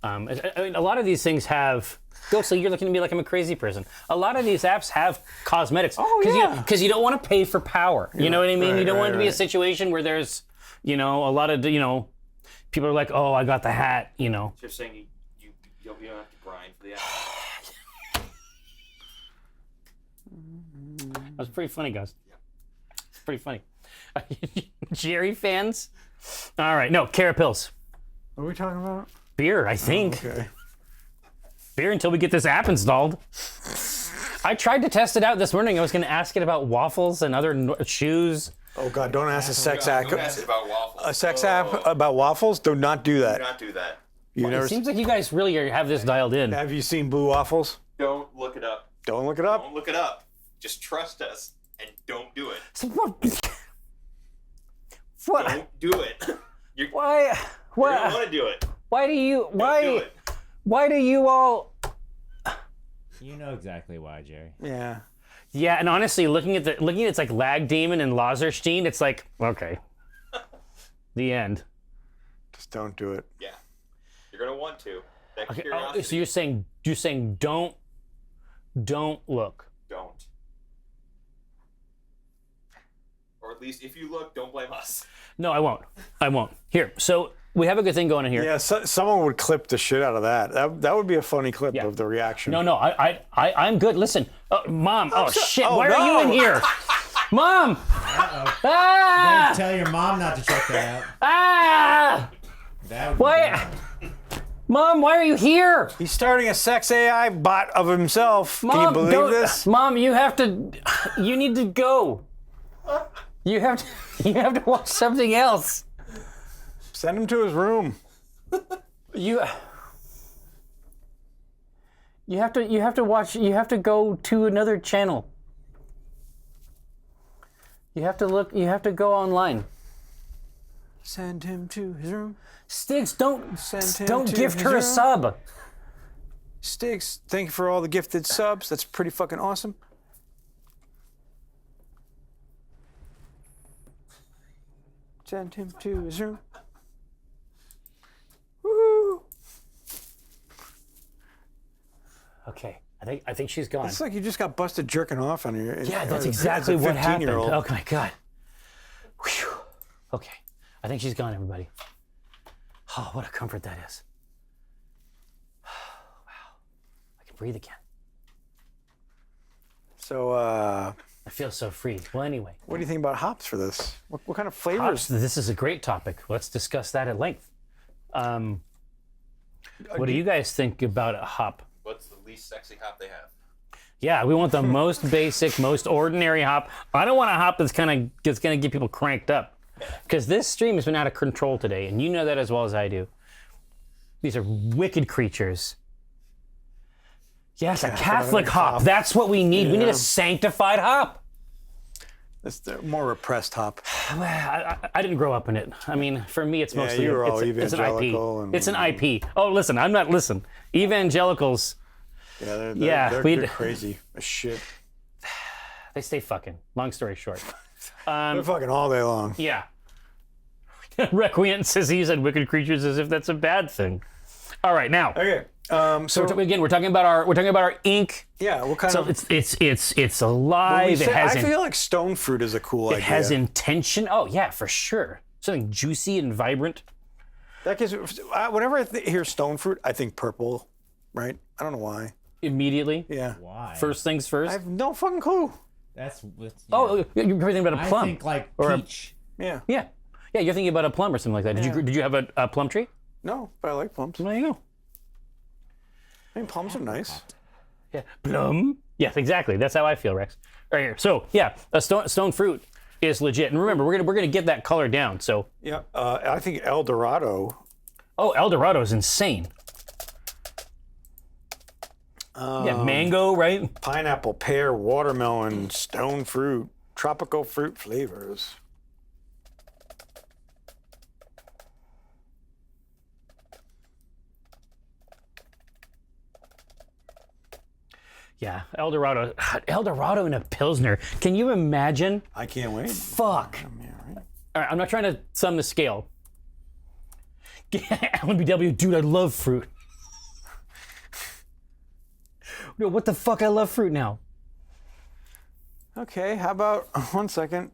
I mean, a lot of these things have. Ghostly, you're looking at me like I'm a crazy person. A lot of these apps have cosmetics. Oh, yeah. Because you don't want to pay for power. You know what I mean? Right, You don't want it to be a right. situation where there's, a lot of, people are like, oh, I got the hat. Just saying you don't have to grind for the app. That was pretty funny, guys. It's pretty funny. Jerry fans? All right. No, Carapils. What are we talking about? Beer, I think. Okay. Beer until we get this app installed. I tried to test it out this morning. I was going to ask it about waffles and other shoes. Oh God, don't ask a sex Don't app. ask about waffles. A sex app about waffles? Do not do Do that. not do that. You It never. seems like you guys really have this dialed in. Have you seen blue waffles? Don't look it up. Don't look it up. Don't look it up. Just trust us and don't do it. So what? Don't do it. You Why? don't Why? want to do it. Why do you? Don't do Why? it. Why do you all? You know exactly why, Jerry. Yeah. Yeah, and honestly, looking at it's like Lag Demon and Lazerstein, it's like okay, the end. Just don't do it. Yeah. You're gonna want to. That Okay, curiosity. so you're saying don't look. Don't. Or at least if you look, don't blame us. No, I won't. Here, so we have a good thing going on here. Yeah, someone would clip the shit out of that. That would be a funny clip Yeah. of the reaction. No, I'm good. Listen, Mom. Oh shit! oh, Why are you no. in here, Mom? Uh-oh. Ah! Tell your mom not to check that out. Ah! That would be Why? bad. Mom, why are you here? He's starting a sex AI bot of himself. Can you Mom, believe don't- this? Mom, you need to go. You have to watch something else. Send him to his room. You have to go to another channel. You have to go online. Send him to his room. Stiggs, don't Send him don't to gift his her a room. sub. Sticks, thank you for all the gifted subs. That's pretty fucking awesome. Send him to his room. Woo! Okay, I think she's gone. It's like you just got busted jerking off on your. Yeah, that's as a exactly what happened. 15-year-old. Oh my god. Whew. Okay, I think she's gone, everybody. Oh, what a comfort that is. Wow, I can breathe again. So, I feel so free. Well, anyway, what do you think about hops for this? What kind of flavors? hops, this is a great topic. Let's discuss that at length. What do you guys think about a hop? What's the least sexy hop they have? Yeah, we want the most basic, most ordinary hop. I don't want a hop that's gonna get people cranked up, because this stream has been out of control today, and you know that as well as I do. These are wicked creatures. Yes, a Catholic hop. That's what we need. We need a sanctified hop. It's the more repressed hop. I didn't grow up in it. I mean, for me, it's mostly you were all it's an evangelical IP. and- It's an IP. Oh, listen, evangelicals. Yeah, Yeah, they're crazy as shit. They stay fucking. Long story short. They're fucking all day long. Yeah. Requient says he said wicked creatures as if that's a bad thing. All right, now. Okay. So we're talking about our ink. Yeah. What kind So of? it's alive. It has I feel like stone fruit is a cool idea. it has intention. Oh yeah, for sure. Something juicy and vibrant. That gives. Whenever I hear stone fruit, I think purple. Right? I don't know why. Immediately. Yeah. Why? First things first. I have no fucking clue. That's Oh, you're thinking about a I plum. think like Or a- peach. Yeah. Yeah, you're thinking about a plum or something like that. Did you have a plum tree? No, but I like plums. There you go. I mean, plums are nice. Yeah, plum. Yes, exactly. That's how I feel, Rex. Right here. So yeah, a stone fruit is legit. And remember, we're gonna get that color down. So Yeah. I think El Dorado. oh, El Dorado is insane. Yeah, mango, right? Pineapple, pear, watermelon, stone fruit, tropical fruit flavors. Yeah, El Dorado and a Pilsner. Can you imagine? I can't wait. Fuck. Yeah, right. All right, I'm not trying to sum the scale. Alan BW, dude, I love fruit. No, what the fuck? I love fruit now. Okay, how about 1 second?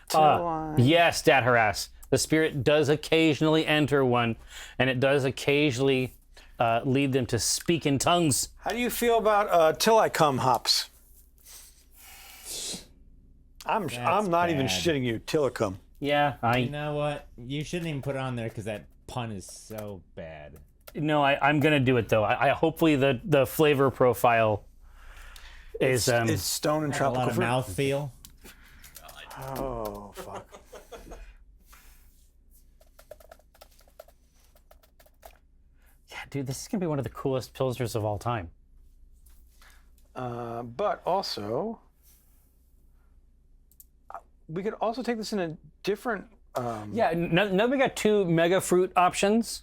Till I- Yes, Stat Harass. The spirit does occasionally enter one, and it does occasionally lead them to speak in tongues. How do you feel about Till I Come hops? I'm not even bad. shitting you. Till I Come. Yeah, You know what? You shouldn't even put it on there because that pun is so bad. I'm gonna do it though. I hopefully the flavor profile is It's stone and A tropical lot of fruit. mouthfeel. Oh fuck. yeah, dude. This is gonna be one of the coolest pilsners of all time. But also, we could also take this in a different. Yeah, now we got two mega fruit options.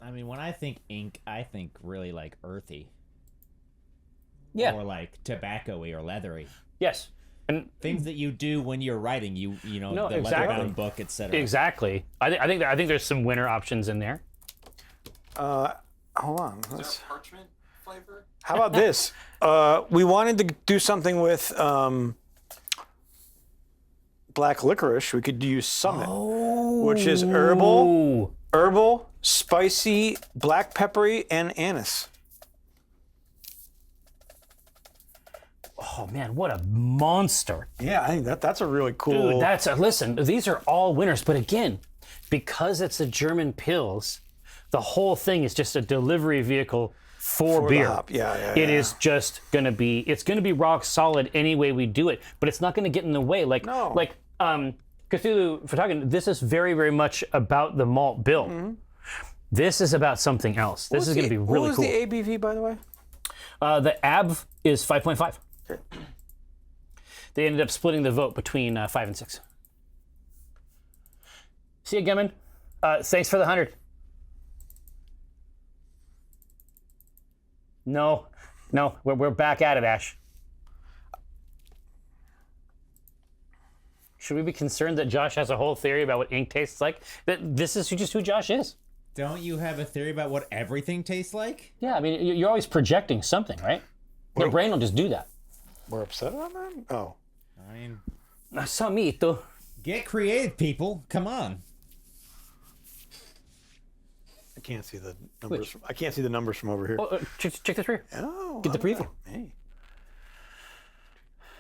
I mean, when I think ink, I think really like earthy Yeah. or like tobacco-y or leathery. Yes. And Things that you do when you're writing, you know, No, the exactly. leather-bound book, etc. exactly. I think there's some winner options in there. Hold on. Is Let's, there a parchment flavor? how about this? We wanted to do something with black licorice. We could use Summit, which is herbal, spicy, black peppery, and anise. Oh man, what a monster. Yeah, I think that's a really cool. Dude, listen, these are all winners, but again, because it's a German Pils, the whole thing is just a delivery vehicle for the beer. hop. Yeah. It is just gonna be rock solid any way we do it, but it's not gonna get in the way. No. Like Cthulhu Photography, this is very, very much about the malt bill. Mm-hmm. This is about something else. This is gonna be really what was cool. the ABV, by the way? The AB is 5.5. Okay. They ended up splitting the vote between 5 and 6. See you, Gemmon. Thanks for the 100. No, we're back at it, Ash. Should we be concerned that Josh has a whole theory about what ink tastes like? That this is just who Josh is. Don't you have a theory about what everything tastes like? Yeah, I mean, you're always projecting something, right? Your brain will just do that. We're upset on that? Oh. I mean, Samito. get creative, people. Come on. I can't see the numbers. I can't see the numbers from over here. Oh, check this here. Oh, Get the how about preview. that? Hey.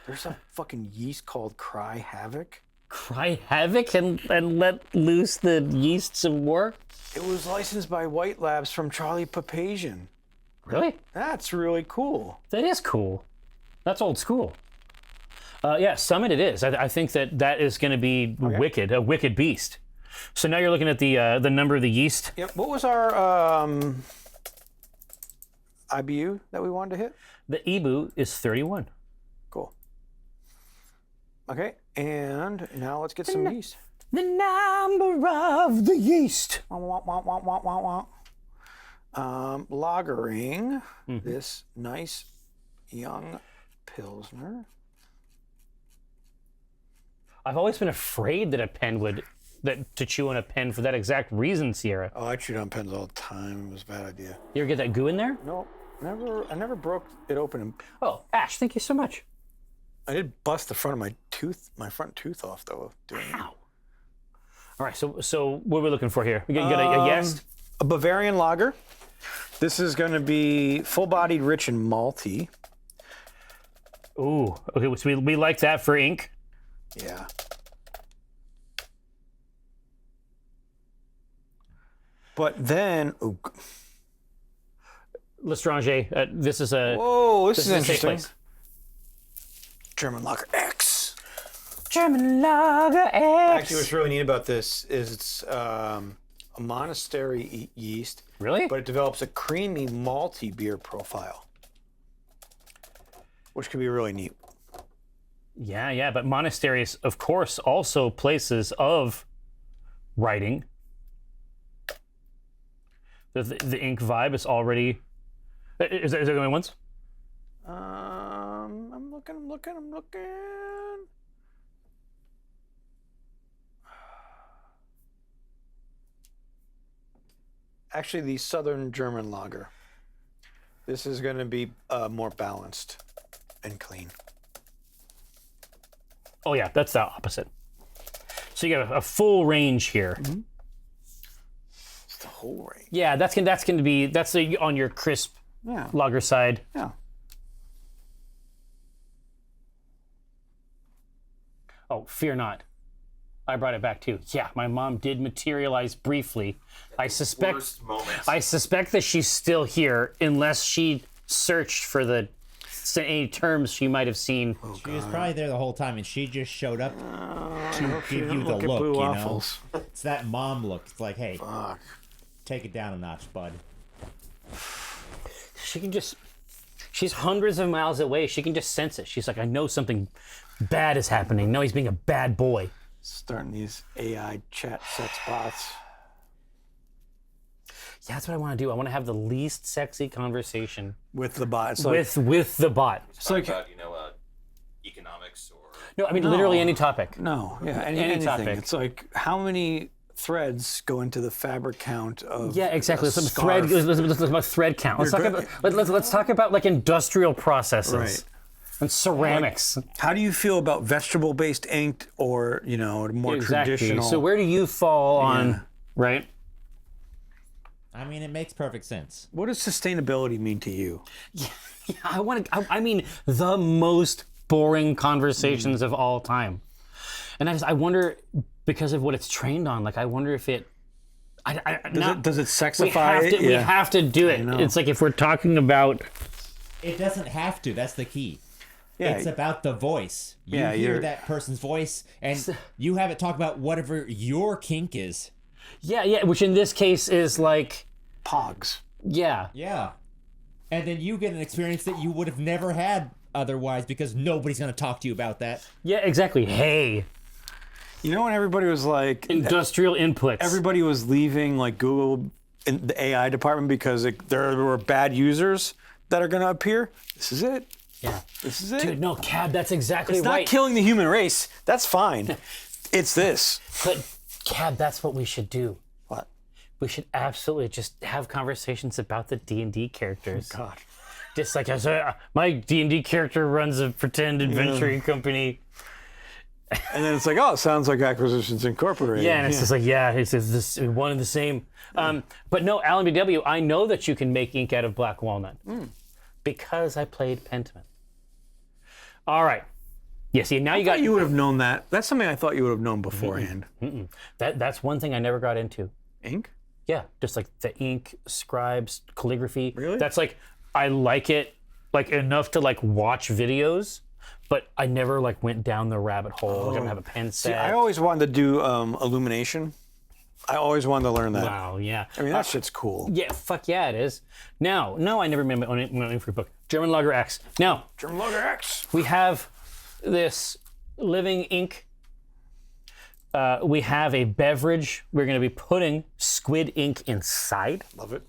There's a fucking yeast called Cry Havoc. Cry havoc and let loose the yeasts of war? It was licensed by White Labs from Charlie Papazian. Really? That's really cool. That is cool. That's old school. Yeah, Summit it is. I think that is going to be wicked, a wicked beast. So now you're looking at the number of the yeast. Yep. What was our IBU that we wanted to hit? The Ibu is 31. Cool. Okay, and now let's get some yeast. The number of the yeast. Lagering this nice young Pilsner. I've always been afraid that a pen would to chew on a pen for that exact reason, Sierra. Oh, I chewed on pens all the time. It was a bad idea. You ever get that goo in there? No, never. I never broke it open. Oh, Ash, thank you so much. I did bust the front of my front tooth off though. Doing it. Ow. All right, so what are we looking for here? We got a yes? A Bavarian lager. This is going to be full-bodied, rich, and malty. Ooh, okay, so we like that for ink. Yeah. But then, L'Etranger, this is a... whoa, this is a safe interesting. place. German lager X. German Lager X. Actually, what's really neat about this is it's a monastery yeast. Really? But it develops a creamy, malty beer profile, which could be really neat. Yeah, but monasteries, of course, also places of writing. The ink vibe is already... Is that going once? I'm looking. Actually, the Southern German lager. This is going to be more balanced and clean. Oh yeah, that's the opposite. So you got a full range here. Mm-hmm. It's the whole range. Yeah, that's going to be on your crisp Yeah. lager side. Yeah. Oh, fear not. I brought it back too. Yeah, my mom did materialize briefly. I suspect Worst moment. I suspect that she's still here unless she searched for any terms she might have seen. She was probably there the whole time, and she just showed up to give you the Look at look, blue you know? waffles. It's that mom look. It's like, hey, Fuck. take it down a notch, bud. She's hundreds of miles away. She can just sense it. She's like, I know something bad is happening. No, he's being a bad boy. Starting these AI chat sex bots. Yeah, that's what I want to do. I want to have the least sexy conversation With the bot. It's like, with the bot. it's like about economics or No, I mean literally any topic. no, yeah, anything. Any topic. It's like how many threads go into the fabric count of Yeah, exactly. a Let's scarf? talk about thread count. Let's talk You're about good. let's talk about like industrial processes Right. and ceramics. How do you feel about vegetable-based ink or more Exactly. traditional? So where do you fall on right? I mean, it makes perfect sense. What does sustainability mean to you? Yeah, I mean the most boring conversations of all time. And I wonder, because of what it's trained on, like I wonder if it Does it sexify we have it? to, we have to do it. know. It's like if we're talking about It doesn't have to. That's the key. Yeah. It's about the voice. You Yeah, hear you're- that person's voice, and you have it talk about whatever your kink is. yeah, which in this case is like Pogs. yeah. Yeah. And then you get an experience that you would have never had otherwise because nobody's going to talk to you about that. Yeah, exactly. Hey, You know when everybody was like, industrial inputs. everybody was leaving like Google in the AI department because there were bad users that are going to appear? This is it. Yeah. This is it. Dude, no, Cab, that's exactly it's right. not killing the human race. That's fine. It's this. But Cab, that's what we should do. What? We should absolutely just have conversations about the D&D characters. God. Just like my D&D character runs a pretend adventuring company. And then it's like, oh, it sounds like Acquisitions Incorporated. Yeah, and it's just like, yeah, it's this one and the same. But no, Alan BW, I know that you can make ink out of black walnut because I played Pentiment. All right. Yeah, see, now you got... You would have known that. That's something I thought you would have known beforehand. That's one thing I never got into. Ink? Yeah, just like the ink, scribes, calligraphy. Really? That's like, I like it like enough to like watch videos, but I never like went down the rabbit hole. Like I don't have a pen set. See, I always wanted to do illumination. I always wanted to learn that. Wow, yeah. I mean, that shit's cool. Yeah, fuck yeah, it is. Now, no, I never made my own free book. German Lager X. Now, German Lager X. we have this living ink. We have a beverage. We're going to be putting squid ink inside. Love it.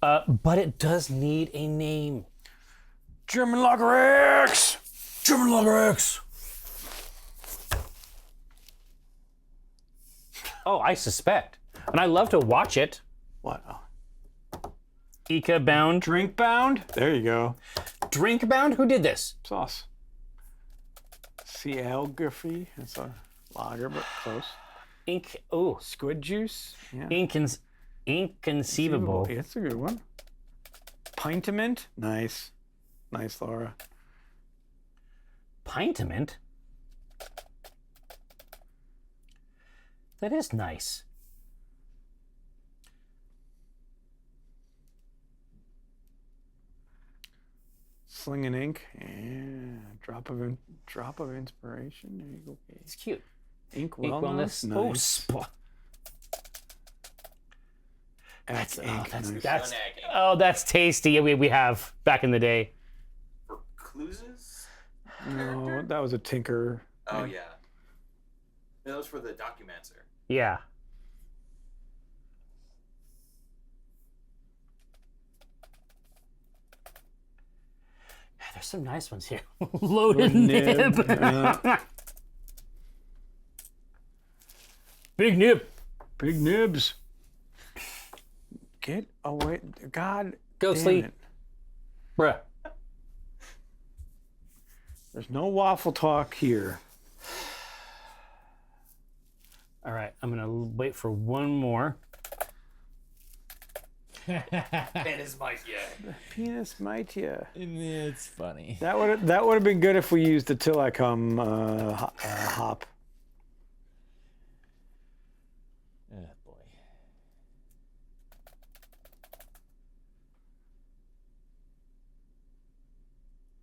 But it does need a name. German Lager X. German Lager X. Oh, I suspect. And I love to watch it. What? Oh. Ika Bound. Drink bound? There you go. Drink Bound? Who did this? Sauce. Cialgraphy. That's a lager, but close. Squid Juice. Yeah. Inconceivable. Yeah, that's a good one. Pintament. Nice. Nice, Laura. Pintament? That is nice. Slinging ink. Yeah. Drop of inspiration. There you go. It's cute. Ink Ink wellness. Wellness. Nice. That's ink. Nice. That's tasty. We have back in the day. For Cluses? No, that was a tinker. Oh, yeah. That was for the Documancer. Yeah. There's some nice ones here. Loaded nib. Yeah. Big nib. Big nibs. Get away. God. Go damn sleep. It. Bruh. There's no waffle talk here. All right, I'm gonna wait for one more. Penis mightier. Penis mightier. It's funny. That would have been good if we used the Till I Come hop. Oh boy.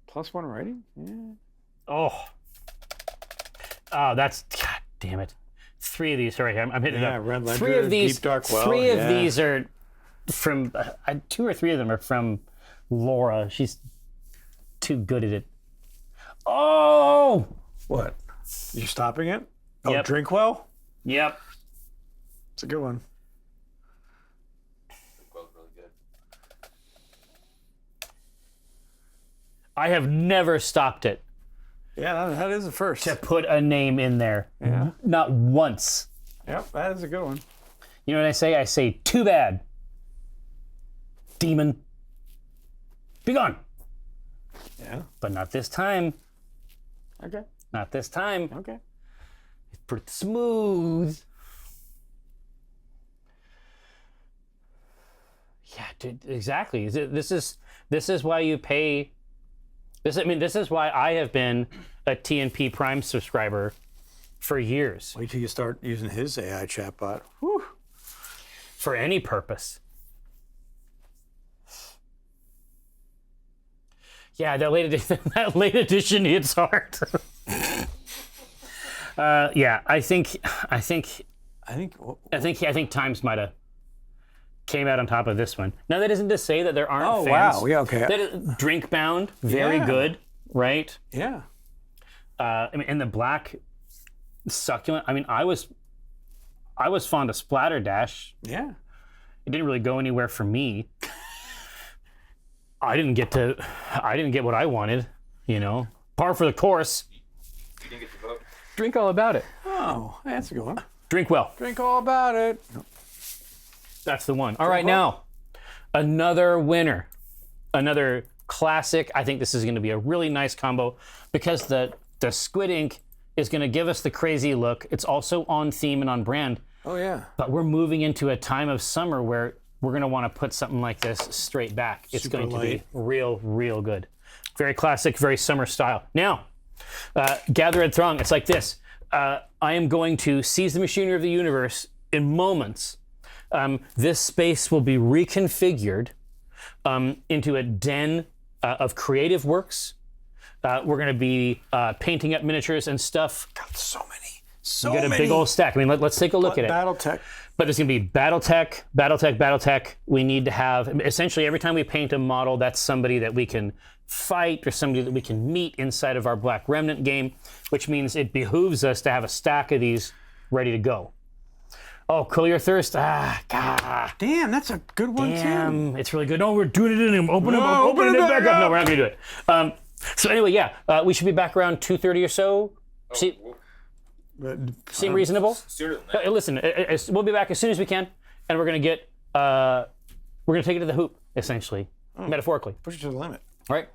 +1 rating? Yeah. Oh, that's God damn it. 3 of these. Sorry, I'm hitting it Yeah, up. Red Ledger, 3 of these. Deep Dark Well. 3 of yeah. these are from 2 or 3 of them are from Laura. She's too good at it. Oh, What? You're stopping it? Oh, Yep. Drinkwell? yep. It's a good one. Well, really good. I have never stopped it Yeah, that is the first. to put a name in there. Yeah. Not once. Yep, that is a good one. You know what I say? I say, too bad. Demon. Be gone. Yeah. But not this time. Okay. Not this time. Okay. It's pretty smooth. Yeah, dude, exactly. This is why you pay. This is why I have been a TNP Prime subscriber for years. Wait till you start using his AI chatbot. Whew. For any purpose. Yeah, that late edition hits hard. Yeah, I think Times might have came out on top of this one. Now that isn't to say that there aren't Oh, fans. wow. Yeah, okay. That is, Drink Bound, very Yeah. good, right? Yeah. And the black succulent. I mean, I was fond of Splatterdash. Yeah. It didn't really go anywhere for me. I didn't get what I wanted, you know. Par for the course. You didn't get to vote. Drink all about it. Oh, that's a good one. Drink well. Drink all about it. That's the one. All right, now, another winner. Another classic. I think this is going to be a really nice combo because the squid ink is going to give us the crazy look. It's also on theme and on brand, Oh, yeah. but we're moving into a time of summer where we're going to want to put something like this straight back. It's Super going to be light. real, real good. Very classic, very summer style. Now, gather and throng. It's like this. I am going to seize the machinery of the universe in moments. This space will be reconfigured into a den of creative works. We're going to be painting up miniatures and stuff. God, so many. So We got a many. big old stack. I mean, let's take a look at it. Battletech. But there's going to be Battletech, Battletech, Battletech. We need to have, essentially, every time we paint a model, that's somebody that we can fight or somebody that we can meet inside of our Black Remnant game, which means it behooves us to have a stack of these ready to go. Oh, Cool Your Thirst. God. Damn, that's a good one, too. Damn, it's really good. No, we're doing it in him. Open open it it back back up. No, up. we're not going to do it. So anyway, yeah, we should be back around 2:30 or so. See, Seem reasonable? Sooner than that. Listen, we'll be back as soon as we can, and we're gonna get we're gonna take it to the hoop, essentially, metaphorically. Push it to the limit. All right.